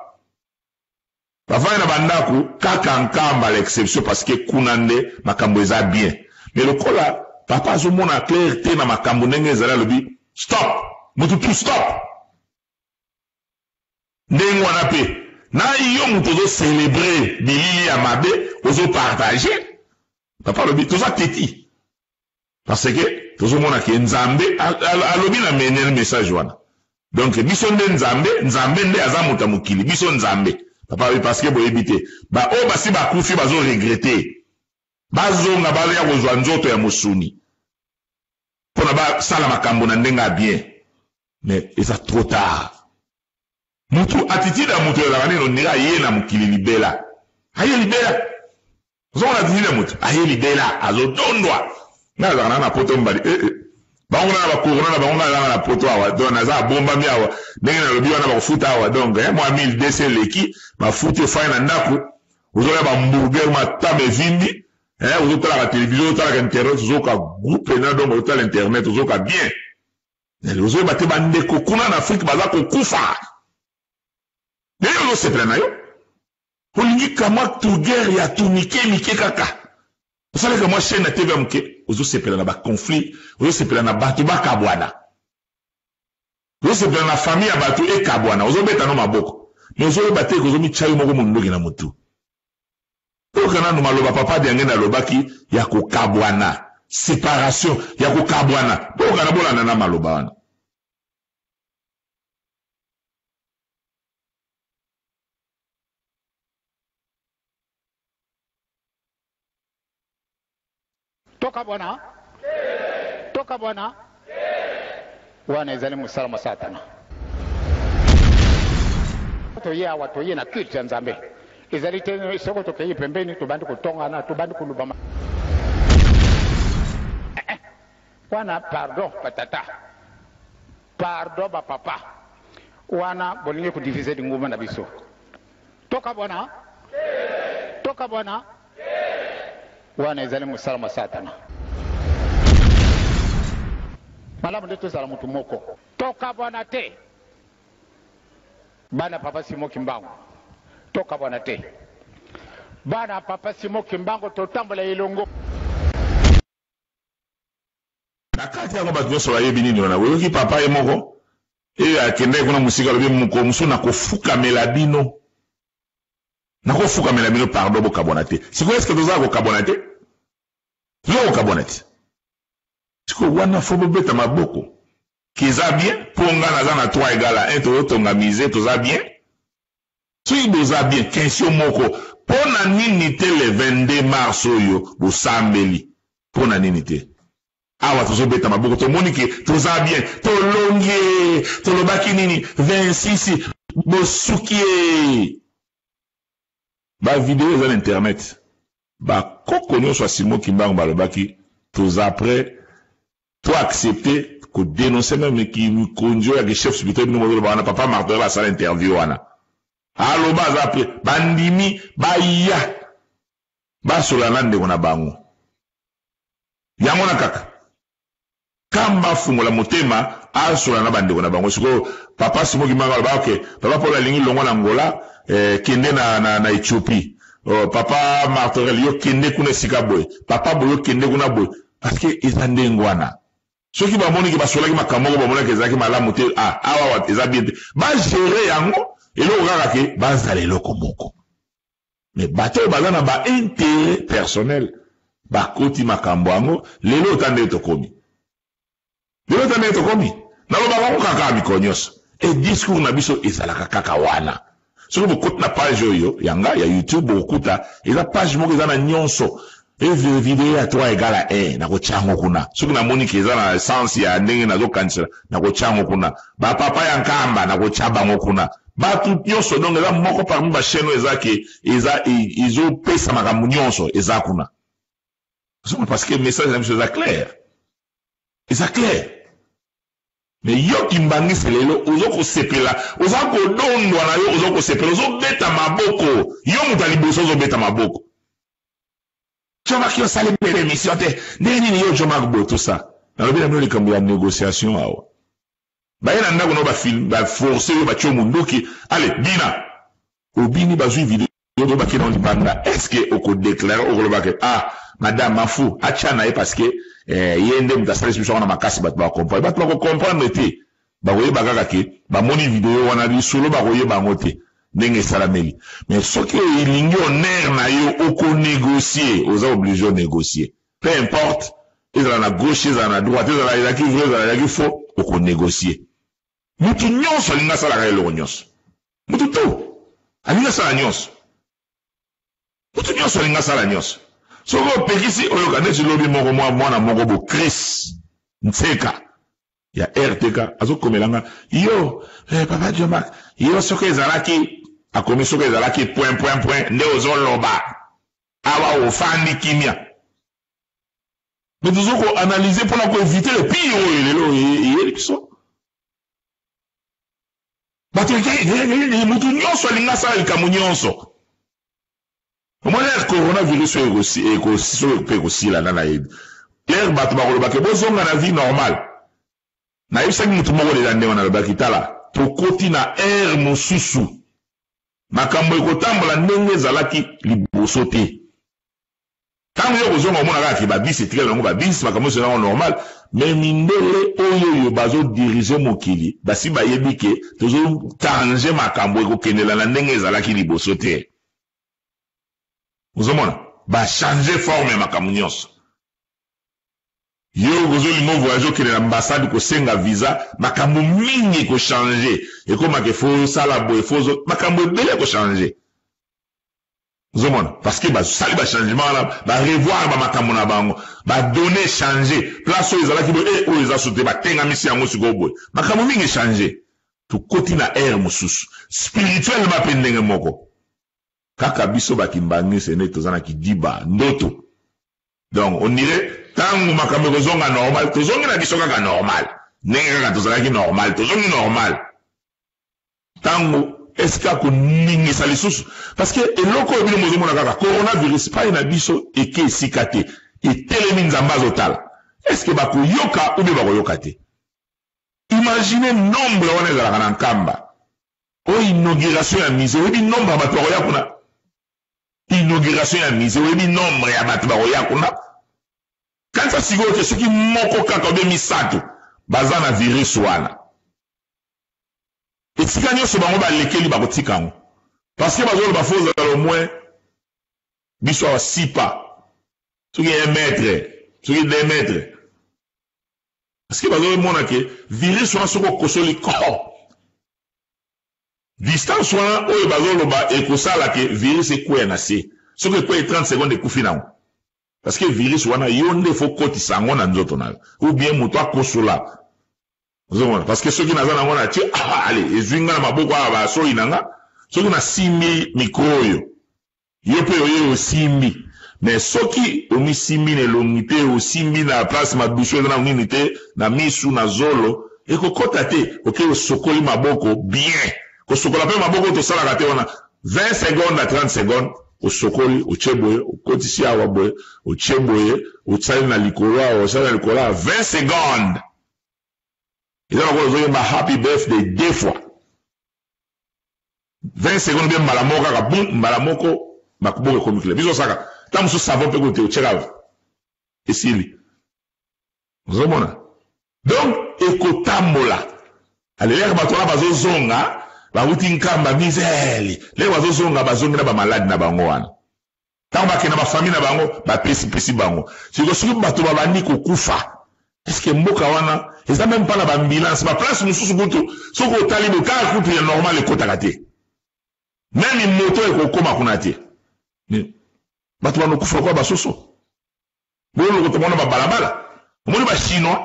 bafandi na bandako kaka nkamba l'exception parce que kuna nde makambo eza bien mais lokola papa azomona clair te na makambo ndenge ezali alobi stop mutu tu stop ndenge wana mpe na yo mutu ozocelebre bilili ya mabe ozopartage papa alobi toza teti parce que tozomona ke nzambe alobi na menel message wana donc biso nde nzambe nde aza moto ya mokili biso nzambe papa alobi parce que boyebi te oyo basi bakufi bazoregrete bazonga bazoya kozwa nzoto ya mosuni mpona basala makambo na ndenge ya bien mais eza trop tard mutu attitude ya mutu ezalaka nini ondira aye na mokili libela aye libela ozomona attitude ya mutu aye libela azodondwa nga azalaka na poto mbali bango na bakorona na bango nga azalaka na poto awa donc naza abombami awa ndenge nalobi wana bakofuta awa donc mwa 1200 eleki bafuti efai na ndako ozoya bamburger matama evindi ozotalaka televizio ozotalaka internet ozoyoka groupe na donc ozotala internet ozoyoka bien ozoyeba te bandeko kuna na afrike baza kokufa ndenge ozosepela na yo olingi kamwa tourguerre ya mike kaka osalaka mwa chaîne na tv ya moke ozosepela na baconflit ozosepela na bato bakabwana ozosepela na famille ya bato ekabwana ozobeta no maboko mais ozoyeba te ozomitya yo moko mondoki na motu oyoka nanu maloba papa de yange nalobaki ya kokabwana séparation ya kokabwana boyoka na bolanda na maloba wana toka bwana toka bwana wana ezali mosala satana toye awa toye na culte ya nzambe ezali te soko tokei pembeni tobandi kotongana tobandi kolubama wana pardon patata pardon bapapa wana bolingi kodivize dinguma na biso toka bwana toka bwana wana ezali mosala satana malamu nde tozala mutu moko toka bwana te bana papa Simon Kimbangu toka bwana te bana papa Simon Kimbangu totambola elongo na kati yango bato nyonso bayebi nini wana oyoki papa ye moko akendeki kuna mosika alobi moko mosu nakofukamela bino pardon bokabwana te sikoyo eske tozala kokabwana te tozala kokabwana te sikoyo wana fo bobeta maboko keza bien mpo nga naza na 3 égale à 1 tozotonga mise toza bien soki boza bien question moko mpo na nini te le 22 mars oyo bosambeli mpo na nini te awa tozobeta maboko tomoni ke toza bien tolongi tolobaki nini 26 bosuki bavideo eza na internet bakoko nyonso ya Simon Kimbangu balobaki toza prêt to accepter ko dénoncer même ki konjo ya chef hospital no mo ba na papa Martin ba sala interview wana alo baza pe bandimi baya basola nande kona bango yango na kaka kamba fungola motema asola na bande kona bango siko papa simoki manga ba okay papa Paul alingi longo na Angola kende na Ethiopie papa Martin yo kende kuna sikaboy papa boyo kende kuna boy parce que ezande ngwana soki ba moni ki basola ki makamoko ba mona ke ezaki malamu te awa wa ezabite ba gérer yango eloko kaka ke bazala eloko moko mais bato bazana ba intérêt personnel bakoti makambo yango lelo tande tokomi naloba bango kaka mikonyos et discours na biso ezalaka kaka wana soki bokoti na page oyo yanga ya YouTube bokuta eza page moko eza na nyonso video ya 3 égale à 1 na kochango kuna soki na moni ke eza na sens ya ndenge nazokanisela na kochango kuna ba papa ya nkamba na kochaba ngo kuna batu nyonso donc eza moko parmi ba chaîne ezake izo pesa makambo nyonso eza kuna parce que message na biso eza clair mais yo kimbangisi lelo ozoko sepela ozako dondwa na yo ozoko sepela ozobeta maboko yo muta liboso ozobeta maboko choma ki osali bele mission te nini yo choma ko tout ça nalobi na mino likambo ya négociation awa bayena ndako no ba film ba forcer yo ba chomo ndoki allez bina obini bazui video yo ba kina libanda est-ce que oko déclarer okoloba ke madame mafu achana e parce que yende mtasali sibisho na makasi bato ba comprendre bato ba comprendre te ba koye bakaka ke ba moni video wana lisolo ba koye bango te ndenge salameli mais soki ilingi honneur na yo oko négocier oza obligé de négocier peu importe ezala na gauche ezala na droite ezala ezaki vrai ezala ezaki faux oko négocier mutu nyonso alinga salaka eloko nyonso mutu tu alinga sala nyonso mutu nyonso alinga sala nyonso soko pekisi oyo kaneti lobi moko mwana moko bo Chris Ntseka ya RTK azokomelanga yo papa Diomak yo soko ezalaki akomi soko ezalaki point nde ozoloba awa ofandi kimia mais tozoko analyser pour la éviter le pire oyo lelo yeli biso bato mutu nyonso alinga sala likambo nyonso omona coronavirus ekosila na yebi lere bato bakolobake bozonga na vie normale nayebisaki mutu moko deja nde wana alobaki tala tokoti na ere mosusu makambo ekotambola ndenge ezalaki liboso te ntango yo kozonga omona kaka ke babisi etikali bango babisi makambo nyonso nango normal me mindele oyo bazodirige mokili basi bayebi ke tozochange makambo ekokendela na ndenge ezalaki liboso te ozomona bachange forme ya makambo nyonso yo kozolinga voyage okende na ambassade kosenga visa makambo mingi ekochange ekomaka efosala boye makambo ebele ekochange ozomona parce que basali bachangement wana barevoir bamakambo na bango badone change place oyo ezalaki boye oyo eza so te batengamisi yango sikoyo boye makambo mingi echange tokoti na ere mosusu spirituellement mpe ndenge moko kaka biso bakimbangisi ene toza na kidiba ndoto donc on dirait tango makambo ekozonga normal tozongi na biso kaka normal ndenge kaka tozalaki normal tozongi normal tango eske akoningisa lisusu parce que eloko oyo bino mozomona kaka coronavirus pai na biso eke esika te etelemi nzambe azotala eske bakoyoka ube bakoyoka te imagine nombre wana ezalaka na nkamba oyo inauguration ya mise oyebi nombre ya bato bakoya kuna inauguration ya mise oyebi nombre ya bato bakoya kuna kanisa sikoyo te soki moko kaka obe misato baza na virus wana etika nyonso bango balekeli bakotika yango parce que bazoloba fo ozala au moins biso awa 6 pas soki 1 mètre soki 2 mètres parce que bazomona ke virus wana soki okosoli corps distance wana oyo bazoloba ekosala ke virus ekwea na se soki ekwea 30 secondes ekufi nango parce que virus wana yo nde fo kotisa yango na nzoto na yo ou bien moto akosola ozomona parce que soki naza nango na tie ale ezwinga na maboko awa basoyi nanga soki nasimbi mikro oyo yo mpe oyo osimbi mais soki omi simbi na elongite osimbi na place madusu eza na nini te na misu na zolo ekokota te oke osokoli maboko bien kosokola mpe maboko tosalaka te wana 20 secondes na 30 secondes osokoli otie boye okotisi awa boye otie boye osali na likolo awa osali na likolo awa 20 secondes eza lokola ozoyemba happy birthday deux fois 20 secondes bien mbala moko kaka bum mbala moko makuboko ekomikile biso osaka ta mosusu savon mpe kote otieka esili ozomona donc ekotambola aleleka bato wana bazozonga bawuti nkamba mizeli lelo bazozonga bazongi na bamaladi na bango wana ntango bakenda bafamili na bango bapesipesi bango siko soki bato babandi kokufa eske mboka wana eza meme mpa na baambulance baplace mosusu kutu soki otali bo kaka kutu ya normal ekotaka te meme moto ekokoma kuna te bato banokufa kwa basoso boloko tomona babalabala omoni bachinois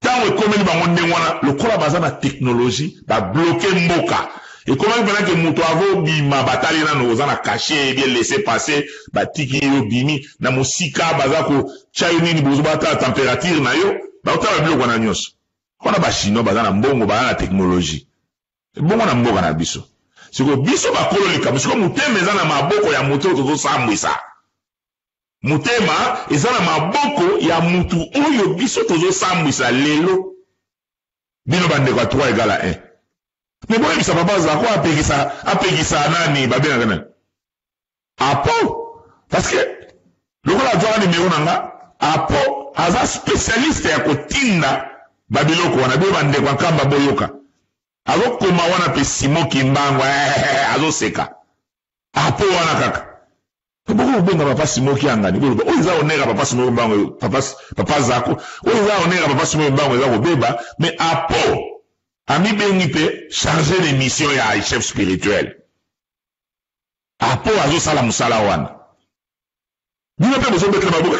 ntango ekomeli bango ndenge wana lokola baza na teknologie babloke mboka ekomaki mpenake moto avobima batali nano oza na kashe bien laisse passer batiki yo bimi na mosika baza kotya yo nini bozo batala température na yo baotala biloko wana nyonso wana bachinois baza na mbongo baza na teknologie ebongo na mboka na biso siko biso bakolo likambo siko motema eza na maboko ya moto tozosambwisa motema eza na maboko ya mutu oyo biso tozosambwisa lelo bino bandeko ya 3 égale 1 me boyebisa papa zako apekisa nani babengaka nani apo parce que lokola azwaka nimero na nga apo aza spécialiste ya kotinda babiloko wana bino bandeko ya nkamba boyoka azokoma wana mpe Simon Kimbangu azoseka apo wana kaka boko obenga papa Simon Kiangani boloba oyo eza onera papa Simon Kimbangu papa zako oyo eza onera papa Simon Kimbangu eza kobeba mais apo amibengi mpe chargé de mission ya chef spirituel apo azosala mosala wana bino mpe bozobetela baboka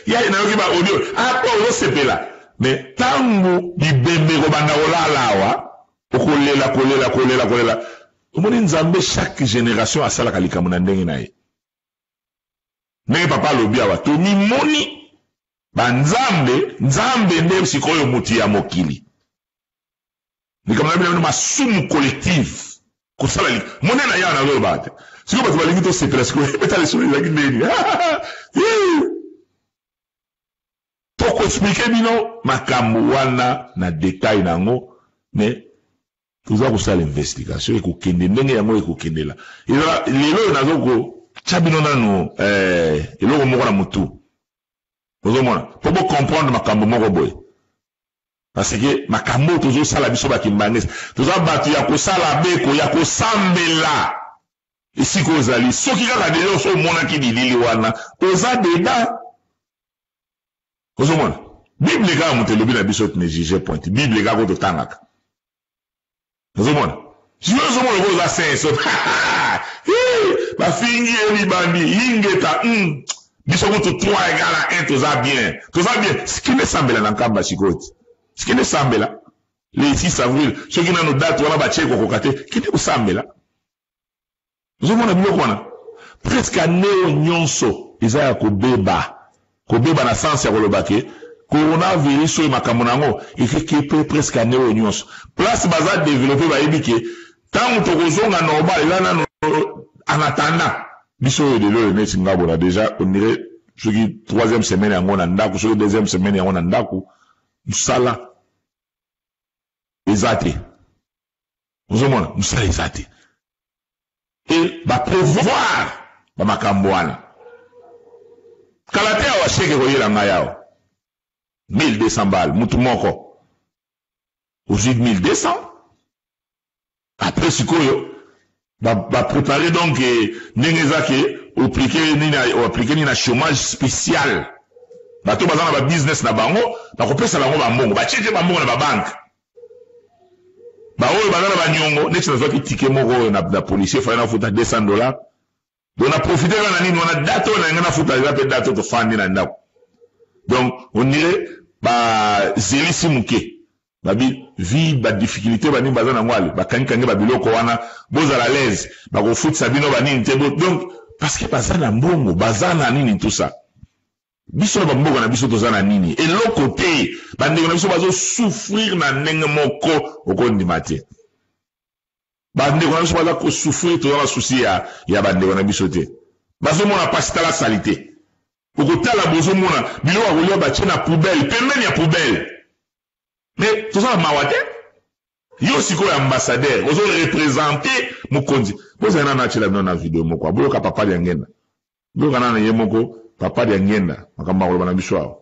ya nayoki ba audio apo ozosepela mais ntango bibembe kobanda kolala awa kolela omoni nzambe chaque génération asalaka likambo na ndenge na ye ndenge papa alobi awa tomimoni nzambe nde sikoyo muti ya mokili likambo na bino masumu collective kosala mone na ya nazoloba te sikoyo bato balingi tosepela sikoyo ebeta lesolo ezalaki ndeni tokoexplike bino makambo wana na detail nango mais toza kosala investigation ekokende ndenge yango ekokendela lelo nazokotya bino nano eloko moko na mutu ozomona po bocomprendre makambo moko boye parce que makambo oyo tozosala biso bakimbangesi toza bato ya kosala beko ya kosambela esika ozali soki kaka deja so omonaki bilili wana oza deda ozomona bible kaka moto elobi na biso ne juge point bible kaka oyo totangaka ozomona sio ozomona ko oza senso bafingi elibandi ingeta biso kutu 3 égale 1 toza bien sikine sambela na nkamba sikoti sikine sambela le 6 avril soki nano date wana batie kokoka te kende kosambela ozomona biloko wana presque aneo nyonso eza ya kobeba na sens ya koloba ke coronavirus oyo makambo nango ekeke pe presque aneo nyonso place baza développé bayebi ke ntango tokozonga normal eza nano en attendant biso oyo lelo neti ngabo na déjà on dirait soki 3e semaine yango na ndako soki 2e semaine yango na ndako mosala eza te ozomona mosala eza te e baprévoir bamakambo wana kala te awa sheke koyela ngai awa 1200 balles mutu moko ozwi 1200 après sikoyo bapréparer donc ndenge eza ke oaplike nini na chômage spécial bato baza na babusiness na bango bakopesa bango bambongo batie te bambongo na babanke baoyo baza na banyongo neti nazwaki tike moko oyo na policier fali nafuta $200 donc na profite kaka na nini wana date oyo na ngai nafuta eza mpe date oyo tofandi na ndako donc on dirait bazelisi moke babi vi badifficulté banini baza nango ale bakangikangi babiloko wana bozala l'aise bakofutisa bino banini te donc parce que bazana mbongo bazana nini tout ça biso na bamboka na biso tozana nini et l'autre côté bandeko na biso bazo souffrir na ndenge moko okondima te bandeko na biso baza ko souffrir toza na souci ya bandeko na biso te bazomona pasi tala salite okotala bozomona biloko akolia batie na poubelle pembeni ya poubelle mais toza na mawa te yo sikoyo ambassadeur ozo représenter mokonzi bozala na achela bino na video moko aboyoka papa ya ngenda boyoka na ye moko papa ya ngenda makambo akoloba na biso awa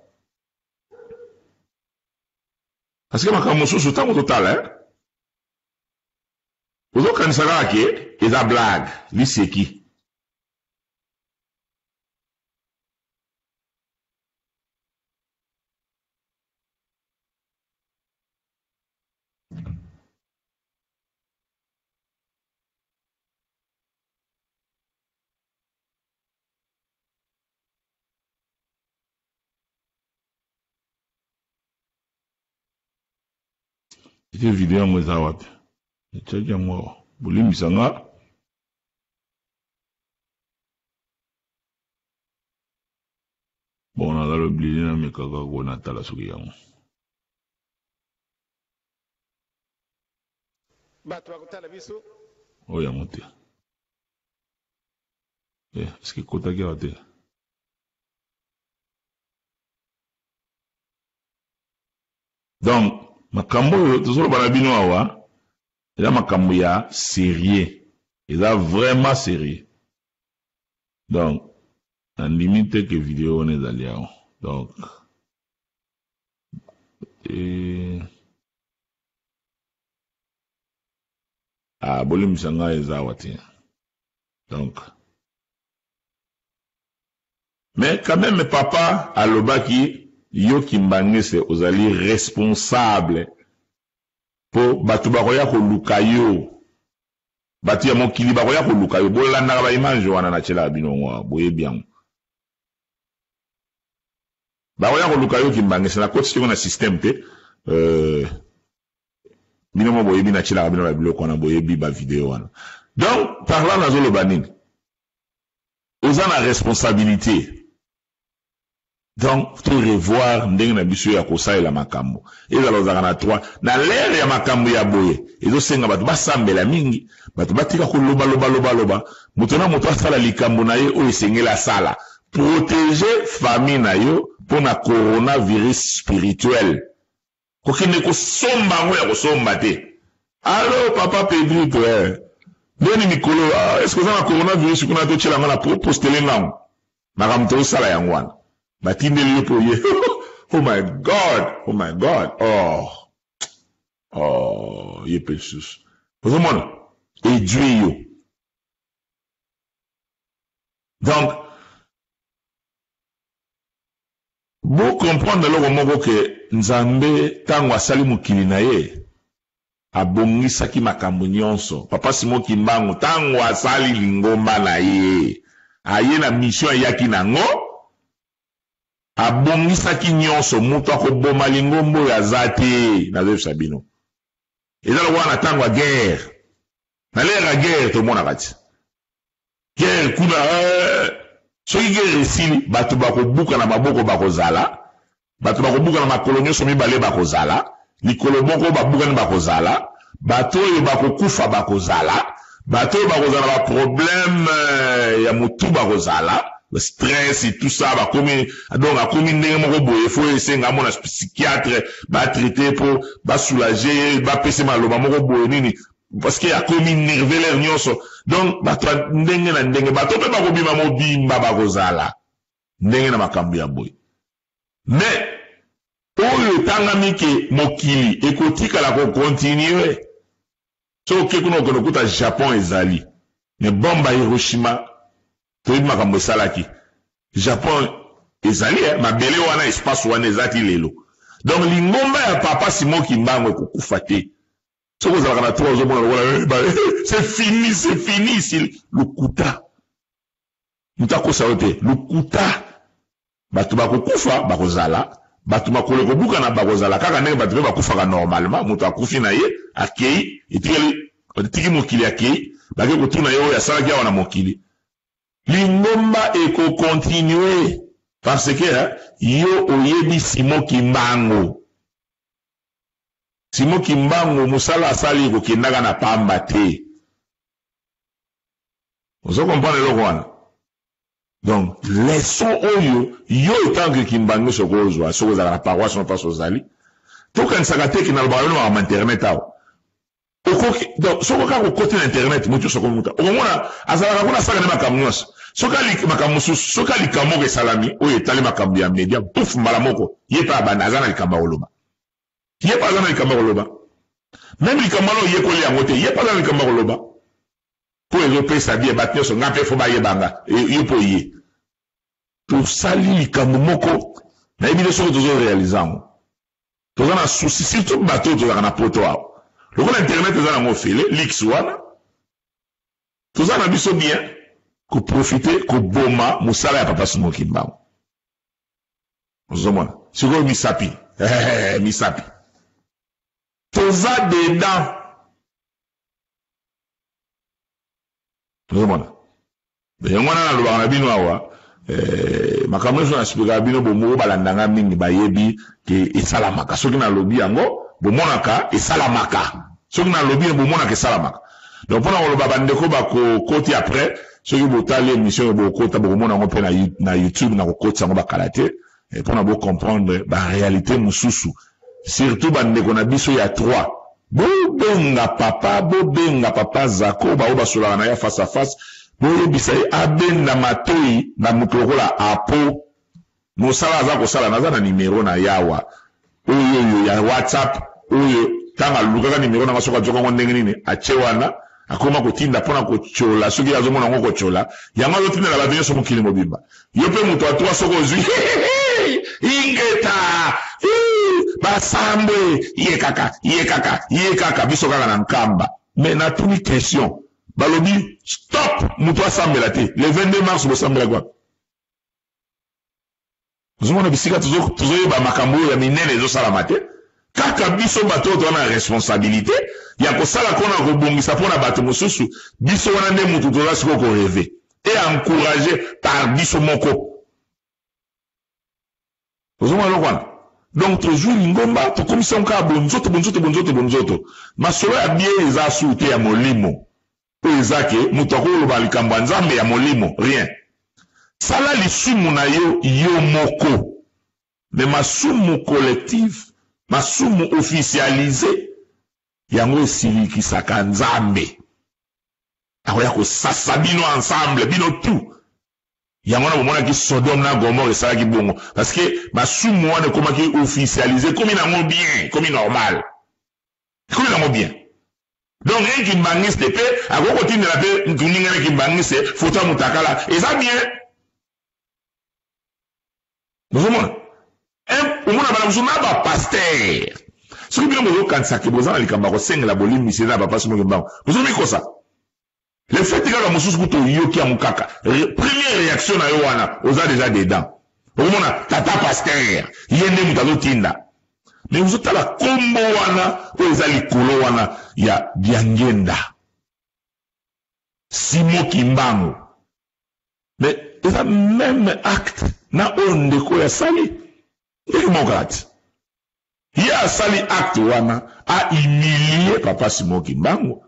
parce que makambo mosusu ntango totala ozokanisa kaka ke eza blague liseki ite video yango eza wapi etiaki yango awa bolimbisa nga bon naza lobili namekaka kona tala soki yango bato bakotala biso oyo yango te eske ekotaki awa te donc makambo oyo tozoloba na bino awa eza makambo ya sérieux eza vraiment sérieux donc nandimi te ke video wana ezali awa donc bolimbisa ngai eza awa te donc mais quand même papa alobaki yo Kimbangese ozali responsable po bato bakoya koluka yo bato ya mokili bakoya koluka yo bolandaka baimage wana na tyela bino ngwa boyebi yango bakoya koluka yo Kimbangese na koti siko na système te bino mo boyebi na tyelaka bino babiloko wana boyebi bavideo wana donc parlant nazoloba nini oza na responsabilité. Donc, tu revoir ndenge na biso ya kosalela makambo. Ezala ozaka na 3 na lere ya makambo ya boye. Ezo senga bato basambela mingi, bato batika ko loba. Moto na moto asala likambo na ye o esengela sala. Protéger famille na yo pona coronavirus spirituel. Kokende ko somba ngo ya ko somba te. Allo papa Pedrito Deni mikolo est-ce que ça na coronavirus kuna to tshela ngana postele ngango. Makamto sala yangwana. Batindeli yo po ye. Oh my God. Ye pesus. Pozomona. Edui yo. Donc, vous comprendre loko moko ke Nzambe tango asali mokili na ye abongisaki makambo nyonso. Papa Simon Kimbangu tango asali lingomba na ye aye na mission yaki nango abongisaki nyonso mutu akoboma lingombo ya zate na zefisa bino eza lokwa na tango ya guerre na lere ya guerre tomona kati guerre kuna soki guerre esili bato bakobuka na maboko bakozala bato bakobuka na makolo nyonso mibale bakozala likolo moko babukani bakozala bato oyo bakokufa bakozala bato oyo bakozala baproblème ya mutu bakozala le stress et tout ça va comme donc a comme ndenge moko boye faut esenga mona psychiatre ba traiter pour ba soulager ba pese maloba moko boye nini parce que a comme nerveler nyonso donc ba ndenge na ndenge bato pe bakobima mobimba bakozala ndenge na makambo ya boye mais oyo tangami ke mokili ekotika la ko continuer so ke kuno kokuta Japon ezali ne bomba Hiroshima toyebi makambo esalaki Japon ezali mabele wana espace wana ezati lelo donc lingomba ya papa Simon Kimbangu ekokufa te soko ozalaka na 3 ozomona lokola c'est fini ici lokuta mutu akosa yo te lokuta bato bakokufa bakozala bato makolo kobuka na bakozala kaka ndenge bato mpe bakufaka normalement mutu akufi na ye akei etikeli mokili akei bake kotuna ye oyo asalaki awa na mokili lingomba eko continuer parce que yo oyebi Simon Kimbangu musala asali kokendaka na pamba te. Vous comprenez le roi? Donc, leçon oyo, yo etant que Kimbangu sokozwa, sokozala la paroisse non pas sozali. Tokan sakate ki na lobalo na internet awo. Donc, sokoka ko côté internet mutu sokomuta. Okomona azala kuna saka ne makamnyos. Sokali makamusu, sokali kamoke salami, oyo etali makambi ya media, pouf mbala moko, yepa abana azana likamba oloba. Yepa azana likamba oloba. Même likamba lo yekoli yango te, yepa azana likamba oloba. Po ezopesa bie batnyo so ngape fo ba yebanga, yepo ye. To sali likambo moko, na yebi de soko tozo realizamo. Toza na souci, surtout bateau toza na poto awo. Lokola internet toza na mofele, lix wana. Toza na biso bien, ko profiter, ko boma, musala ya Papa Simon Kimbangu. Ozomona. Siko misapi. Misapi. Toza dedans. Ozomona. Yangwana na lubanga na bino awa. Makambo so na spika bino bomo balandanga mingi bayebi ke esalamaka. Soki na lobi yango bomonaka esalamaka. Soki na lobi bomonaka esalamaka. Donc pona woloba bandeko bako koti après soki botali émission bokota bokomona ngo pe na YouTube na kokota ngo bakalate et pona bo comprendre ba réalité mususu surtout bandeko na biso ya 3 bobenga papa Zako ba obasola na ya face à face boyebisa abenda matoi na mutokola apo mosala za kosala naza na numéro na yawa oyo ya WhatsApp oyo tanga lukaka numéro na masoka joka ngo ndenge nini achewana akoma kotinda pona kochola soki azomona ngo kochola yango azotinda la bato nyonso mokili mobimba yo mpe moto atoa soko ozwi ingeta basambwe ye kaka biso kaka na nkamba mais natuni question balobi stop moto asambela te le 22 mars bosambela kwa ozomona bisika tozoyeba makambo oyo ya minene ezosalama te kaka biso bato tona responsabilité ya kosala kona kobongisa pona bato mosusu biso wana nde mutu toza siko ko rêver et encourager par biso moko ozomona lokwana donc toujours ngomba to komisa nka bonzoto masolo ya bien eza su te ya molimo o ezake mutu akoloba likambo nzambe ya molimo rien sala lisumu na yo moko de masumu collective masumu officialisé yango esilikisaka nzambe akoya kosasa bino ensemble bino tout yango na bomonaki Sodome na Gomorrhe esalaki bongo parce que masumu wana ekomaki officialisé komi nango bien komi normal komi nango bien donc un kimbangiste pe akokotindela pe ntuningana kimbangiste foto ya mutakala eza bien bozomona omona bana mosusu na bapaster soki bino bozokanisaka boza na likambo akosengela bolimbisi na Papa Simon Kimbangu bozomikosa le fait kaka mosusu kuta oyoki yango kaka première réaction na yo wana oza déjà dedans okomona tata paster ye nde moto azotinda mais ozotala kombo wana oyo eza likolo wana ya Biangenda Simon Kimbangu mais eza même acte na oyo ndeko ya sali ndenge moko kati ye asali acte wana a humilié Papa Simon Kimbangu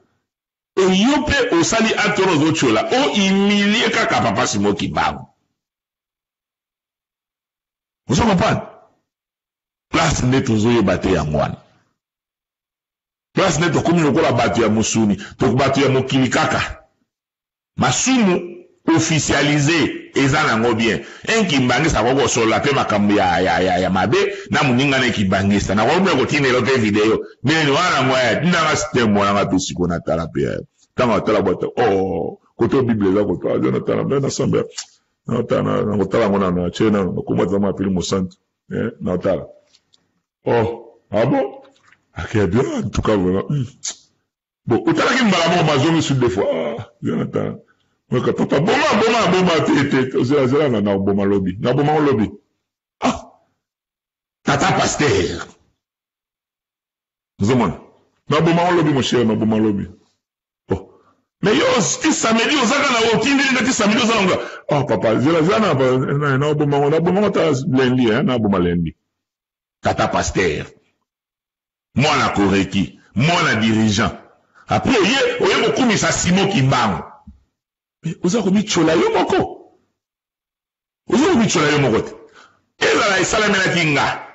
et yo mpe osali acte wana ozochola o humilié kaka Papa Simon Kimbangu ozo comprendre place nde tozoyeba te yango wana place nde tokomi lokola bato ya mosuni bato ya mokili kaka masumu officialisé eza nango bien enkibangisa kokosola mpe makambo ya mabe na moninga na ekibangisa nakomona kotinela mpe video nini wana moya tindanga systeme wananga mpe siko natala mpe ntango atala bwata kote bible eza kotala jo natala mpe nasamba nakotala yango na che nakomata mapili mosantu natala bon akea bien en tout cas vraiment bon otalaki mbala moko mazongi sud des fois bien natala Mwaka papa boma te zela na boma lobby na boma lobby tata pasteur nzomona na boma lobby mon cher na boma lobby mais yo ti samedi ozaka na otindi ngati samedi ozanga oh papa je la zana na bomango ta lundi na boma lundi tata pasteur mwana koreki mwana dirigeant après oye kokumisa Simon Kimbangu mais oza komichola yo moko te ezala esalamelaki nga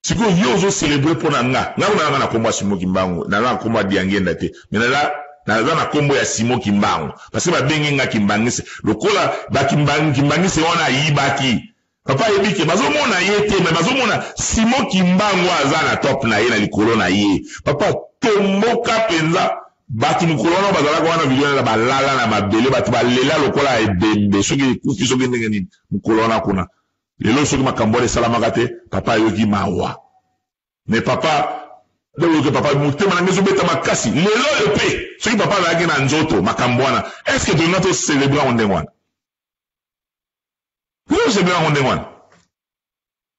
sikoyo yo ozocelebre mpo na nga nalanga na kombo ya Simon Kimbangu nalanga na kombo ya Diangenda te mais naza na kombo ya Simon Kimbangu parce que babengi nga Kimbangise lokola Kimbangise wana ayibaki papa ayebike bazomona ye te mais bazomona Simon Kimbangu aza na top na ye na likolo na ye papa tomboka penza bato mokolo wana bazalaka wana video na balala na mabele bato balela lokola ebembe soki ekufi soki ndenge nini mokolo wana kuna lelo soki makambo wana esalamaka te papa ayoki mawa mais papa donc papa motema na ngai ezobeta makasi lelo oyo mpe soki papa azalaki na nzoto makambo wana estce tolinga tocelebre yango ndenge wana tocelebre yango ndenge wana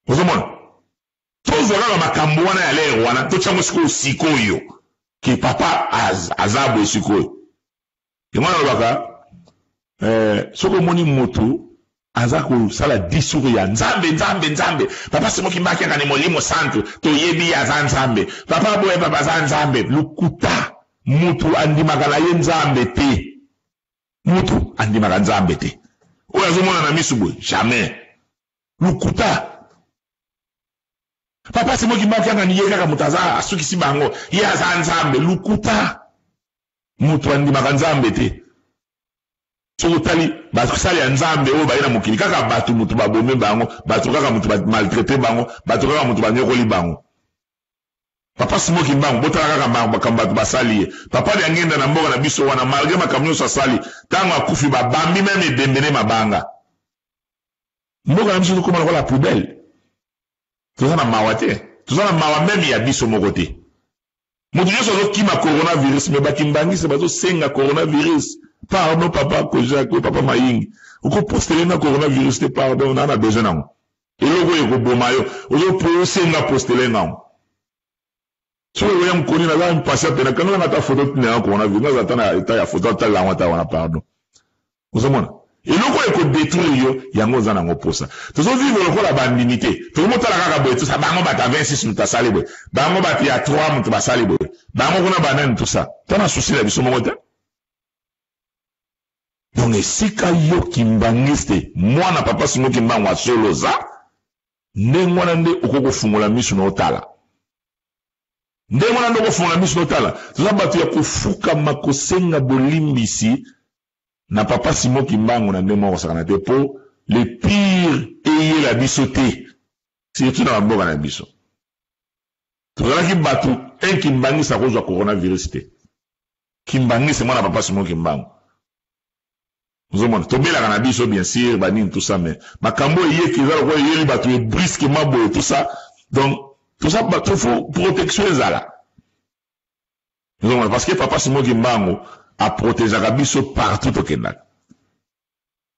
ozomona tozwa kaka makambo wana ya lere wana totyango sikoyo ke papa aza boye sikoyo yango wana alobaka soki omoni moto aza kosala discours ya nzambe papa Simon Kimbangu akiaka ni molimo santu toyebi aza nzambe papa boye papa aza nzambe lukuta mutu andimaka na ye nzambe te mutu andimaka nzambe te oyo azomona na misu boye jamais lukuta papa Simon Kimbangu akiaka ni ye kaka mutu aza asukisi bango ye aza nzambe lukuta mutu andimaka nzambe te soki otali basali ya nzambe oyo baye na mokili kaka bato mutu babome bango bato kaka mutu bamaltraite bango bato kaka mutu banyokoli bango papa Simon Kimbangu botala kaka makambo bato basali ye papa Diangenda na mboka na biso wana malgré makambo nyonso asali ntango akufi babambi meme ebembene mabanga mboka na biso tokóma lokola poubelle toza na mawa te toza na mawa meme ya biso moko te moto nyonso azokima coronavirus me bakimbangisi bazosenga coronavirus pardon papa Kojak papa Mayingi okopostele na coronavirus te pardon na besoin nango eloko ekoboma yo ozosenga postele nango soki oya mokoni naza mpasi pena kana nanga ta foto tinanga coronavirus naza ta na eta ya foto atala yango ata wana pardon ozomona eloko ekodétruire yo yango oza nango posa tozovivre lokola bandimi te tokomotala kaka boye tosa bango bato ya 26 mutu asali boye bango bato ya 3 mutu basali boye bango kuna banani tosa tana susi na biso moko te donc esika yo Kimbangiste mwana papa Simon Kimbangu asoloza ndenge wana nde okokofungola miso na otala ndenge wana nde okofungola miso na otala toza bato ya kofukama kosenga bolimbisi na papa Simon Kimbangu na ndenge moko kosakana te mpo le pire eyela biso te surtout na bamboka na biso tozalaki bato Kimbangiste akozwa coronavirus te Kimbangiste mwana papa Simon Kimbangu ozomona tobelaka na biso bien sûr banini tout ça mais makambo eyeki eza lokola eyeli bato ebriskement boye tout ça donc tout ça bato fo protection ezala ozomona parce que papa Simon Kimbangu aprotegeaka biso partout tokendaka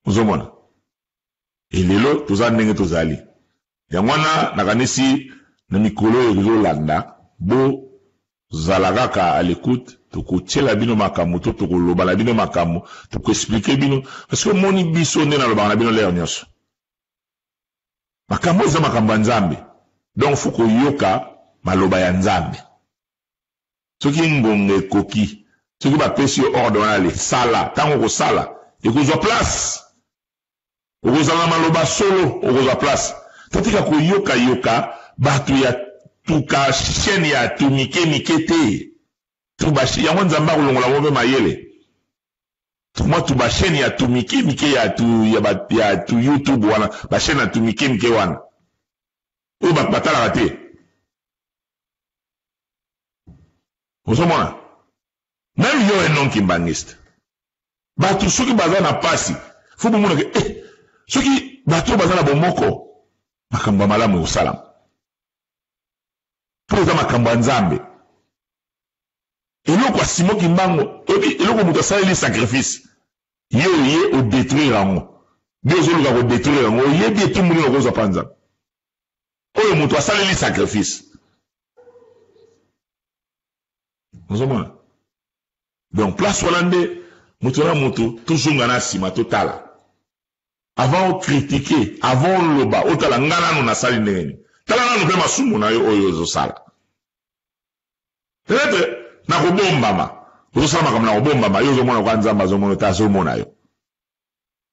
ozomona elelo toza ndenge tozali yango wana nakanisi na mikolo oyo ezolanda bozala kaka à l'écoute tokotiela bino makambo to tokoloba na bino makambo tokoexplike bino parce que moni biso nde nalobaka na bino lere nyonso makambo eza makambo ya nzambe donc fo koyoka maloba ya nzambe soki ngonga ekoki soki bapesi yo ordre wana ale sala ntango okosala ekozwa place okozala na maloba solo okozwa place totika koyoka bato ya tuka chaîne ya tumike te tubashi yango nzambe akolongola mo mpe mayele mwa tubasheni ya tumike ya tu YouTube wana basheni ya tumike wana oyo batalaka te ozomona même yo non Kimbangiste bato soki baza na pasi fo bomonake soki bato baza na bomoko makambo ya malamu ekosalama mpo eza makambo ya nzambe eloko ya Simon Kimbangu eloko moto asaleli sacrifice ye oye odétruire yango nde ozoluka kodétruire yango oyebi etumbu nini okozwa mpa nzambe oyo moto asaleli sacrifice ozomona Donc place Hollande mutu na mutu tuzunga na sima totala avant critiquer avant loba otala ngana no na sali nene tala na no pe masumu na yo oyo zo sala peut-être na kobombama ozosala makambo na kobombama yo ozomona kwa nzambe azomona ta azomona yo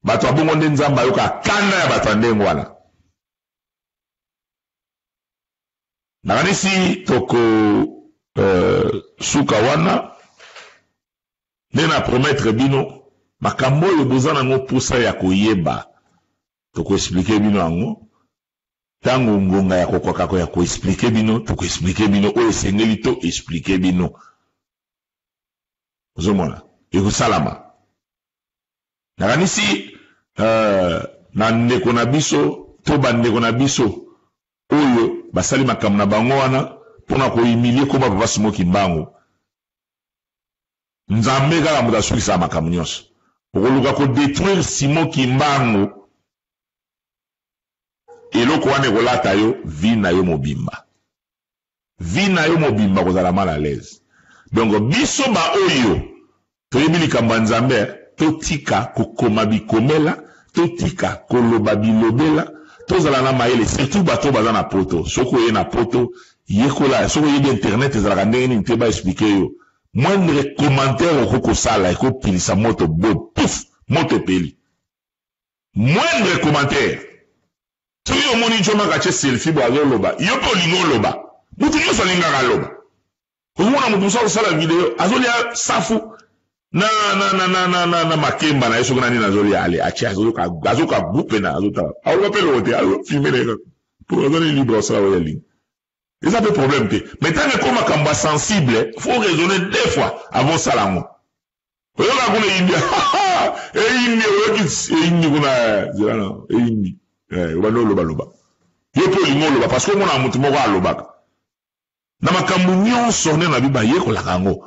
bato abongo nde nzambe ayoka kanda ya bato ndenge wana nakanisi toko suka wana nde na promettre bino makambo oyo boza nango mposa ya koyeba tokoexplike bino yango ntango ngonga ya kokwakako ya koexplike bino tokoexplike bino oyo esengeli to explike bino ozomona ekosalama nakanisi na ndeko na biso to bandeko na biso oyo basali makambo na bango wana mpona kohumilie koma papa Simoki Mbangu nzambe kaka moto asukisa makambo nyonso okoluka kodétruire Simoki Mbangu eloko wana ekolata yo vi na yo mobimba kozala mal à l'aise. Donc biso ba oyo toyebi likambo ya nzambe totika kokoma bikomela totika koloba bilobela tozala na mayele surtout bato baza na poto soko ye na poto yekola soko yebi internet ezalaka ndenge nini te baexplike yo moindre commentaire okokosala ekopilisa moto bo puf moto epeli moindre commentaire soki omoni ncomaka tie selfie bo azoloba yo mpe olingi oloba mutu nyonso alingaka aloba ozomona mutu mosu akosala video azolia safu na makemba na ye soki na nini azolia ale atie azoka gupe na azotala aoloba mpe loko te azofilme na po azali libre osala oyo alingi eza mpe problème te mais ntango eko makambo sensible faut raisonner deux fois avant osala yango oyoka kuna eyimbi eyimbi oyoki eyimbi kuna zilana eyimbi obandi olobaloba yo mpe olingi oloba parce que omona mutu moko alobaka na makambo nyonso nde na biba yekolaka yango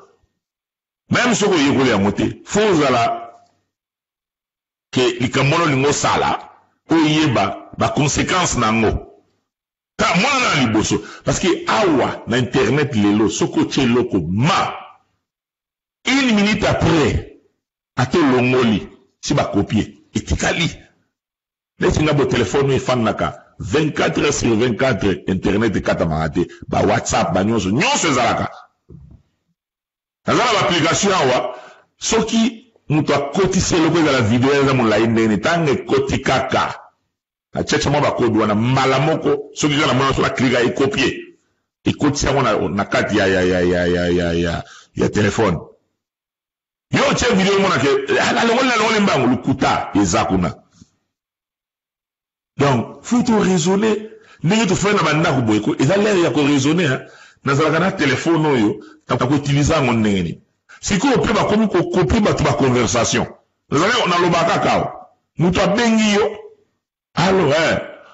même soki oyekoli yango te fo ozala ke likambo wana olingi osala oyeba baconséquence na yango ta mwana na liboso parce que awa na internet lelo soki otie eloko ma une minute après ate olongoli si bakopie etikali neti nga bo telefone efandaka 24 heures sur 24 internet ekatamaka te ba whatsapp banyonso nyonso ezalaka nazala baapplication awa soki mutu akotisi eloko ezala video eza molai ndenge ntango ekoti kaka achecha mwa bakode wana mbala moko soki kaka na mwana so aklika ekopie ekotisi yango na kati ya telefone yo otie video monake alongoli mbango lukuta eza kuna. Donc faut to raisonner ndenge tofai na bandako boyeko eza lere ya ko raisonner nazalaka na telefone oyo takoutiliza yango ndenge nini sikoyo mpe bakomi kokopie bato baconversation nazalaka nalobaka kaka mutu abengi yo alo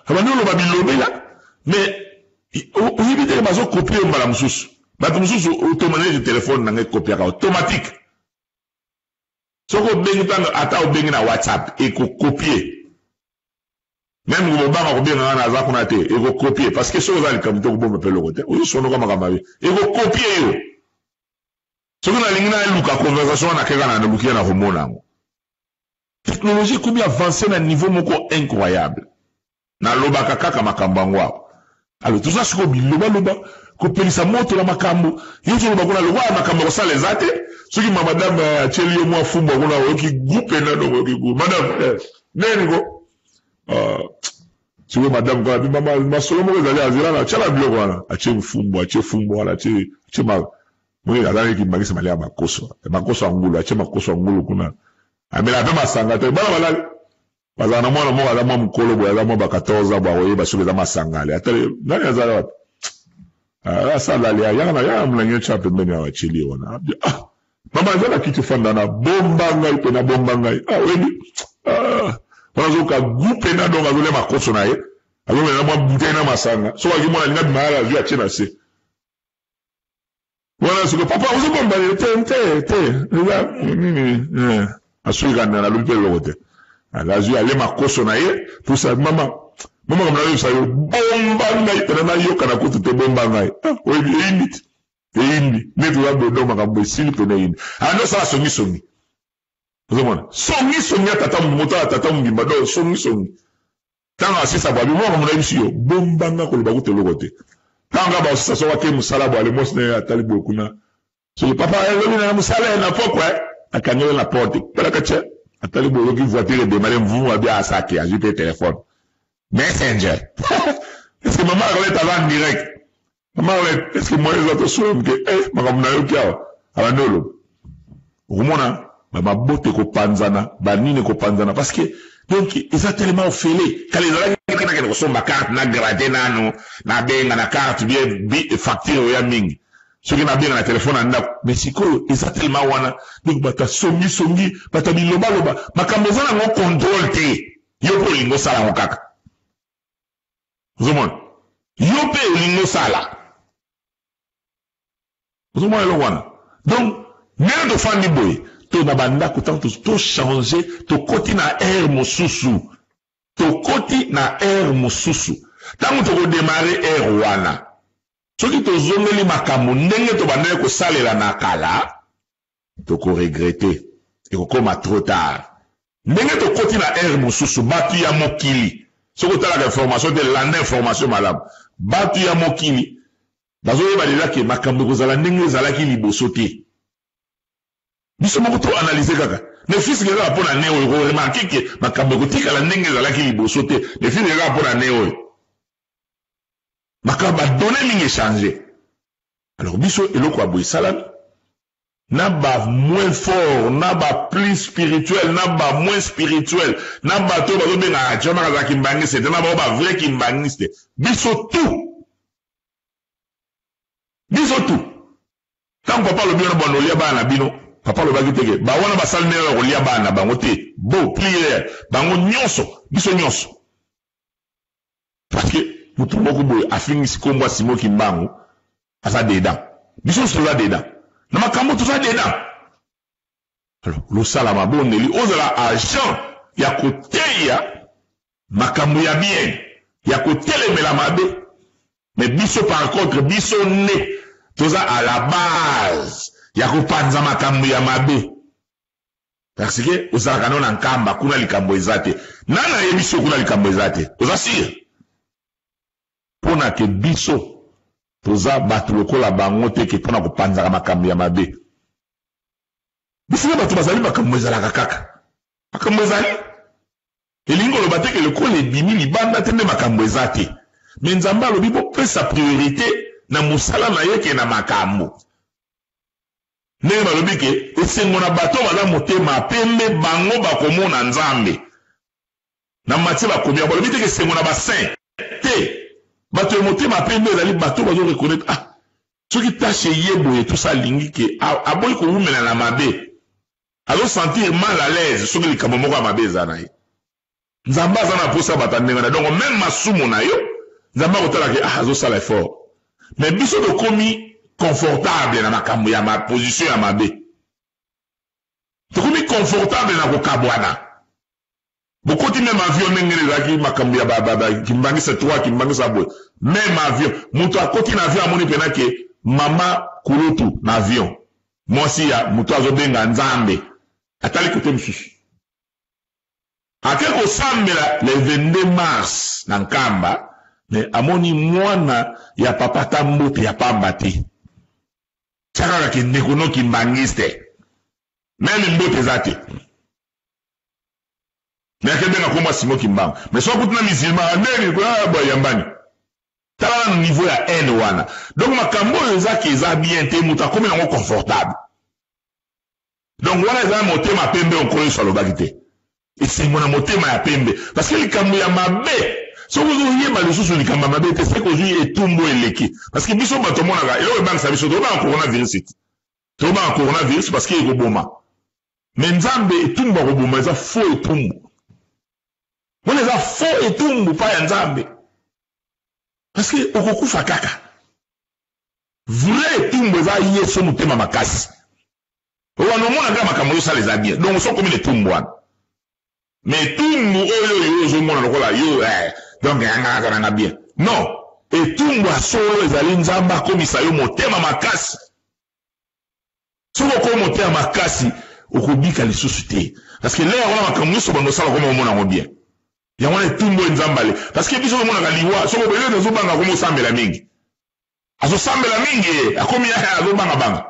abandi oloba bilobela mais oyebi teke bazokopie yo mbala mosusu bato mosusu automatique telefone nanga ekopiaka automatique soko obengi ntango ata obengi na whatsapp ekokopie même kobanga kobenga wana aza kuna te ekokopie parce que soki oza likambo te kobomba mpe loko te ozosonoka makambo mabe ekokopie yo soki nalingi naluka conversation wana keka na lukia na komona yango technologie ekomi avance na niveau moko incroyable nalobaka kaka makambo yango awa alors toza sikoyo bilobaloba kopelisa moto na makambo yo toloba kuna lokwa makambo kosala eza te soki mamadame atieli yo mwa fumbu kuna oyoki gupe na dongo oyoki gu madame neni ko tu veux madame quand mama masolo moko ezali azira na chala biloko wana atie fumbu wana atie ma mwe azali ki magisa malia makoso angulu atie makoso angulu kuna amela pe masanga te bana balali bazana mwana moko azama mukolo boya azama ba 14 ba oye basobe za masangale atale nani azali wapi sala le yana mlanyo cha pembeni ya wachili wana mama azala kitu fanda na bomba ngai pe na bomba ngai weni wanazoka gupe na donga zole makoso na ye azole na mwa bouteille na masanga so wakimona linga bimala vya chena se wana siko papa uzobomba te nini asuika na lumpe lokote alazu ale makoso na ye pusa mama kamna yo sayo bomba ngai tena na yo kana kutu te bomba ngai oyi yindi neto ya bodo makambo esili pene yindi ando sala songi ozomona songi atata moto atata mbimba do songi tanga asisa bwa bimo kamuna bisiyo bombanga koloba kuteloko te tanga ba osisa so wake musala bwa le mosne atali bokuna so papa elobi na musala na pokwa akanyela la porte pala kacha atali boyo ki voiture de mare mvu abi asake ajite téléphone messenger est-ce que maman elle est en direct maman est-ce que moi les autres sont que makamuna yo kiawa abanolo umona ba bote ko panzana ba nini ko panzana parce que donc ils ont tellement offélé quand les gens qui ko somba carte na gradé nano na benga na carte bien facture ya mingi ceux qui na bien na téléphone anda mais siko ils ont tellement wana donc bata songi bata biloba makambo zana ngo contrôle te yo ko lingo sala ngo kaka zomon yo pe lingo sala zomon lo wana donc même de fandi boy to na banda ko tanto to changer to koti na air mosusu tango to ko démarrer air wana soki to zongeli makambo ndenge to banda ko salela na kala to ko regretter et ko koma trop tard ndenge to koti na air mosusu batu ya mokili soko tala information de landa information malamu batu ya mokili bazoyeba deja ke makambo kozala ndenge ezalaki liboso te biso moko to analyser kaka ne fils ke za pona neo ko remarquer ke makambo kotikala ndenge ezalaki liboso te ne fils ke za pona neo makambo donné mingi changer alors biso eloko aboy salami na ba moins fort na ba plus spirituel na ba moins spirituel na ba to bazo benga chama kaza kimbangiste na ba vrai kimbangiste biso tout tant papa lo bien bon olia bana bino papa lo bagi teke ba wana basal nero ko lia bana bango te bo prière bango nyonso biso nyonso parce que mutu moko boy afingi sikombo simo kimbangu asa deda biso sola deda na makambo to sa deda alors lo sala maboneli ozala agent ya koteya makambo ya bien ya kotelemela mabe mais biso par contre biso ne toza à la base ya kopanza makambo ya mabe parce que ozalaka no na nkamba kuna likambo ezate nana ye biso kuna likambo ezate oza sire pona ke biso toza batu lokola bango te ke pona kopanzaka makambo ya mabe biso batu bazali makambo ezalaka kaka makambo ezali elingi oloba te ke lokola ebimi libanda te nde makambo eza te me nzambe alobi bopesa priorité na mosala na ye ke na makambo ndenge balobi ke esengo na bato baza motema pembe bango bakomona nzambe na matie bakomi balobi te ke esengo na basaint te bato ya motema pembe ezali bato bazo reconnaître soki tashe ye boye tosa alingi ke aboyi kowumela na mabe azosentir mal à l'aise soki likambo moko ya mabe eza na ye nzambe aza na posa bato ndenge na donc même masumu na yo nzambe akotala ke azosala effort mais biso tokomi confortable na makambo ya ma position ya mabe tokomi confortable na kokabwana bokoti même avion ndenge ezalaki makambo ya kimbangisa 3 kimbangisa boye même avion moto akoti na avion amoni pena ke mama kulutu na avion mwasi ya moto azobenga nzambe atali kote mosusu ake kosambela le 22 mars na nkamba mais amoni mwana ya papa tambote ya pamba te chakaka ke ndeko no kimbangiste meme mbote eza te mais akebenga komba simo kimbango mais so akuti na misilma ndenge boya yambani tala na niveau ya haine wana donc makambo oyo eza ke eza bien te moto akomi nango confortable donc wana eza motema pembe onkolo yesu alobaki te esengo na motema ya pembe parce que likambo ya mabe soki ozoyeba lisusu likambo ya mabe te seke ozwi etumbu eleki parce que biso bato omonaka eloko ebangisa biso tobanga coronavirus ete tobanga coronavirus parce que ekoboma mais nzambe etumbu akoboma eza faux etumbu wana eza faux etumbu pa ya nzambe parce que okokufa kaka vrai etumbu eza yesu motema makasi wana omonaka makambo yosala eza bien donc sokomi etumbu wana mais etumbu oyo ozomona lokola yo donc yanga nanga bien non etumbu asolo ezali nzambe akomisa yo motema makasi soko ko monter à makasi okobika lisusu te parce que là on a makambo so bando sala comme mona bien ya wana tumbo nzambale parce que biso mona kaliwa soko bele nazo banga comme sambela mingi azo sambela mingi akomi ya azo banga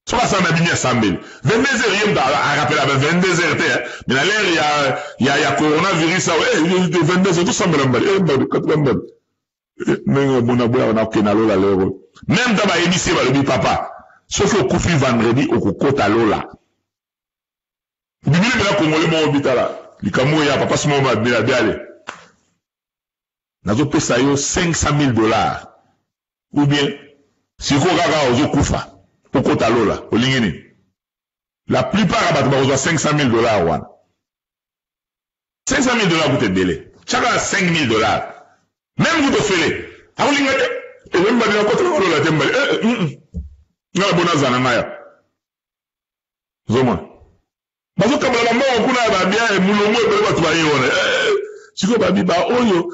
soko sambela bimia sambela 22h yem da a rappel à 22h te mais à l'air ya coronavirus ouais 22h tout sambela mbali 80 mais mona boya na okena lola lero même dans ba émission ba lobi papa sauf au coup vendredi au kokota lola bibili bela kongole mo bitala likambo ya papa simo ma bila biale nazo pesa yo $500,000 ou bien si ko kaka ozo kufa kokota lola olingini la plupart abatu ba ozo $500,000 wana $500,000 coûte délai chaka $5,000 même vous te fele awlingate e wemba dina kota lola tembali ngala bonazana ngaya zoma bazo kabala bambo kuna ba bia mulongo ebele batu ba yona siko ba biba oyo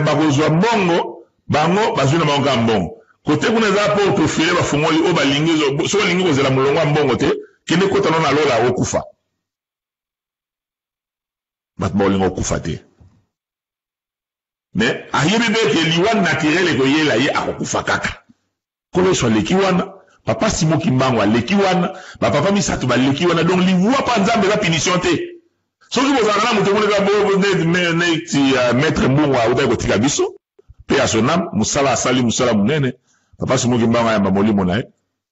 bakozwa mbongo bango bazuna bango mbongo kote kuna za po to fele ba fungoli o balingizo so lingi kozela mulongo mbongo te kende kota nona lola okufa batu ba lingo okufa te mais ayebi be ke liwan naturel ko yela ye akufa kaka kolo so lekiwana papa Simo Kimbangu aleki wana ba papa misato ba leki wana donc li voit pas nzambe la punition te soki bozala na mutu mona bo ne ti maître mbungu auta ko tika biso pe a sonam musala asali musala munene papa Simo Kimbangu ya molimo na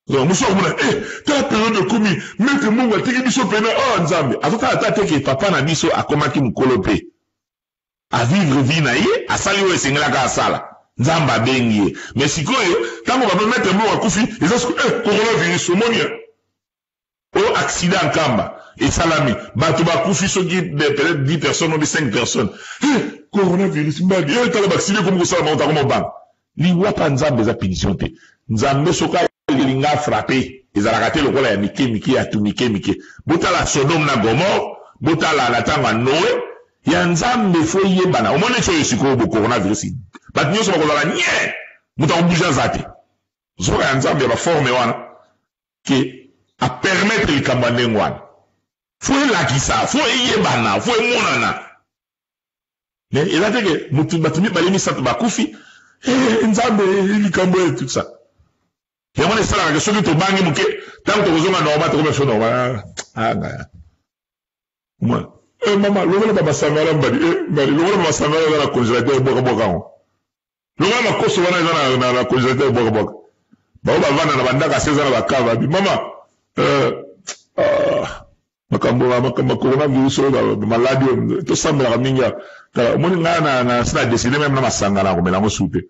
donc muso mona ta période de komi maître mbungu atiki biso pena nzambe azota ata ke papa na biso akomaki mukolo pe a vivre vie na ye asali we singela ka asala nzamba bengi mais sikoyo tango ba mettre mo akufi ezasuku coronavirus omonia o accident kamba et salami batu ba kufi soki peut-être 10 personnes ou 5 personnes coronavirus mbadi tala vacciné comme ko sala monta comme bang li wapa nzambe za punition te nzambe soka linga frapper ezalaka te lokola ya mike ya tumike botala Sodome na Gomorre botala la tanga Noé ya nzambe fo yebana omone cho yesiko bo coronavirus bat nyoso bakozala nye muta obuja zate zoka ya nzambe ba forme wana ke a permettre likambo ndenge wana fo elakisa fo yebana fo emonana mais elateke mutu batumi balemi sato bakufi nzambe likambo tout ça ya mwana sala ka soki to bangi muke tango to kozonga normal to comme so normal moi mama lokola baba sangala mbadi mbadi lokola baba sangala na congélateur boka on lokola makoso wana na congélateur boka ba vana na bandaka 16 ans na bakava bi mama makambo coronavirus maladi to sambela minga ta moni ngana na sina décider même na masangala ko melango soupe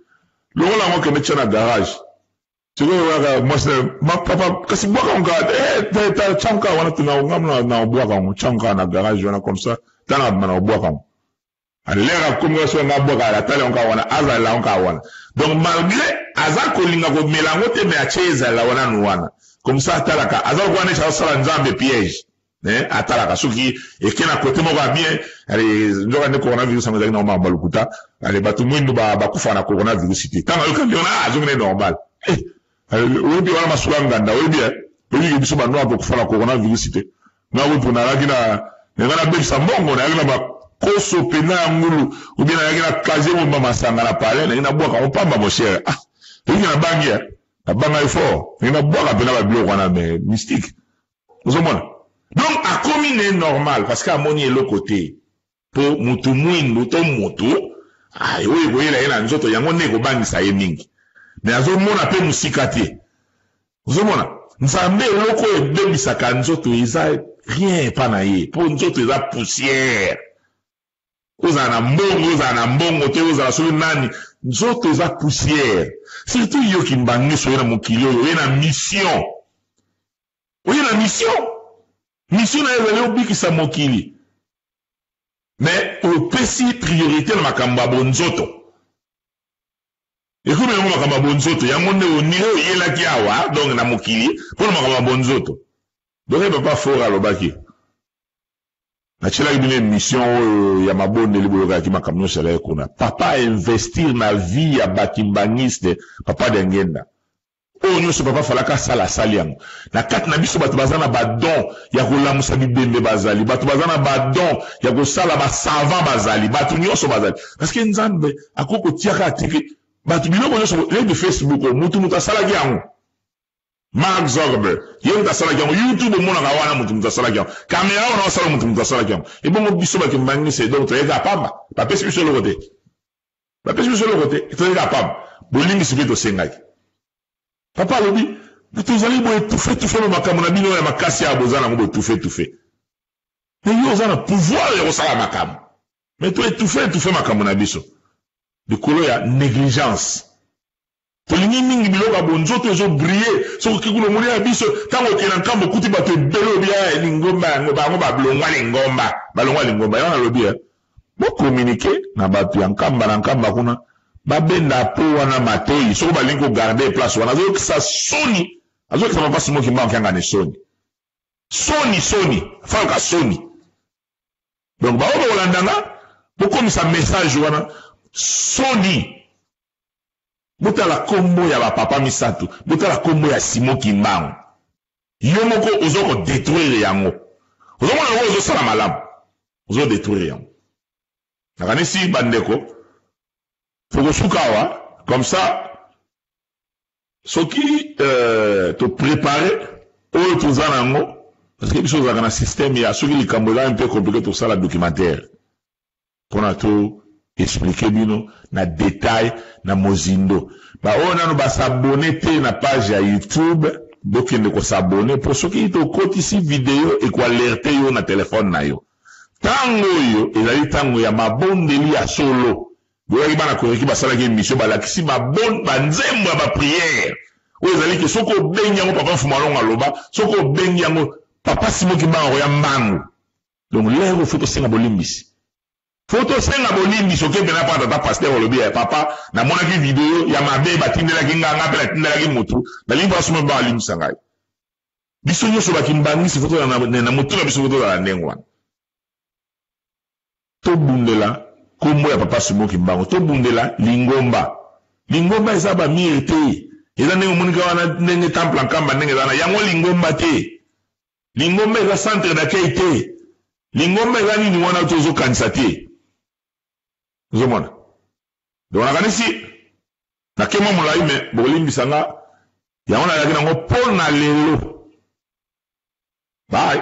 lokola ngo kende chana garage siko waka ma papa kasi boka onga ta chanka wana tuna ngamna na boka on chanka na garage wana comme ça tana na boka on alera comme so na boka la tale onka wana aza la onka wana donc malgré aza ko linga ko melango te me acheza la wana no wana comme ça talaka aza ko wana cha sala nzambe piège atalaka soki ekena côté moko bien allez ndoka ne coronavirus ngazaki na mama balukuta allez batu mwindo ba kufa na coronavirus te tanga yoka ndiona azongene normal oyebi wana masula nganda oyebi oyebi biso bandu apo kufa na coronavirus te na wepo na laki na ngana bebisa mbongo na yaki na bakoso pena ya ngulu obi na yaki na kaze mo masanga na pale na ina bwaka opamba mo cher oyebi na bangi ya na banga effort ina bwaka pena ba biloko wana mais mystique ozomona donc akomi ne normal parce que amoni elo côté po mutu mwindo to moto oyo boyela ena nzoto yango ne ko bangisa ye mingi mais azomona pe musika te ozomona nzambe eloko ebebisaka nzoto eza rien pa na ye po nzoto eza poussière ozala na mbongo te ozala solo nani nzoto eza poussière surtout yo kimbangiso oyo na mokili oyo oye na mission mission na ezali obikisa mokili mais opesi priorité na makambo ya bonzoto ekomi yango makambo ya bonzoto yango nde onire oyelaki awa donc na mokili mpo na makambo ya bonzoto donc papa fort alobaki natielaki bino émission oyo ya mabondeli boyokaki makambo nyonso alaki kuna papa investir na vie ya bakimbangiste papa de ngenda oyo nyonso papa falaka sala sali yango na kati na biso bato baza na badon ya kolamusa bibembe bazali bato baza na badon ya kosala basavant bazali bato nyonso bazali parce que nzambe akoki kotiaka atiki bato biloko nyonso lede Facebook mutu asalaki yango Mark Zuckerberg ye mutu asalaki yango YouTube omonaka wana mutu asalaki yango kamera wana osala mutu asalaki yango ebongo biso bakembangisa donc toyeka pamba bapesi biso eloko te toyeka pamba bolimbisi mpe tosengaki papa alobi tozali boye tufe na makambo na bino ya makasi ya boza nango boye tufe mais yo oza na pouvoir ya kosala makambo mais to etufe makambo na biso likolo ya négligence tolingi mingi biloko ya bonzoto ezobrille soki okikuna omoni ya biso ntango okenda nkambo okuti bato ebele obi ya lingomba yango bango balongwa lingomba yango nalobi bokommunike na bato ya nkamba na nkamba kuna babenda po wana matoi soko balingi kogarde place wana azokisa soni azokisa papa Simon Kimbangu kyanga ne soni falka soni donc bao bakolandanga bokomisa message wana soni botala kombo ya bapapa misato botala kombo ya Simon Kimbangu yo moko ozokodétruire yango ozomona yango ozosala malamu ozodétruire yango nakanisi bandeko Fogosukawa, comme ça, ce qui te préparer, ou tout ça, parce que les choses dans le système, il y a ceux qui les Cambodgiens un peu compliqué tout ça, la documentaire. Pour tout expliquer, bino, na détail, na mozindo. Bah, on a nous s'abonner na page à YouTube, donc il faut s'abonner pour ceux qui te côté ici vidéo et quoi alerter yo na téléphone na yo. Tango yo, il a dit tango ya ma bonne délit à solo. Boyaki bana koreki basalaki émission balakisi banzembo ya baprière oyo ezali ke soki obengi yango papa Mfumalongo aloba soki obengi yango papa Simon Kimbangu ya mbangu donc lero fo tosenga bolimbisi okebena pa tata pasteur olobi ya papa namonaki video ya mabe batindelaki nganga mpe natindelaki motu nalingi papa Simon Kimbangu alimbisa ngai biso nyonso bakimbangisi fo tozala na motu na biso fo tozala ndenge wana tobundela kombo ya papa Simon Kimbangu tobundela lingomba eza bamire te eza ndenge omonika wana ndenge temple nkamba ndenge ezana yango lingomba te lingomba eza centre d'accueil te lingomba eza nini wana tozokanisa te ozomona donc nakanisi nakema molai me bokolimbisanga yango nayaki nango mpo na lelo bye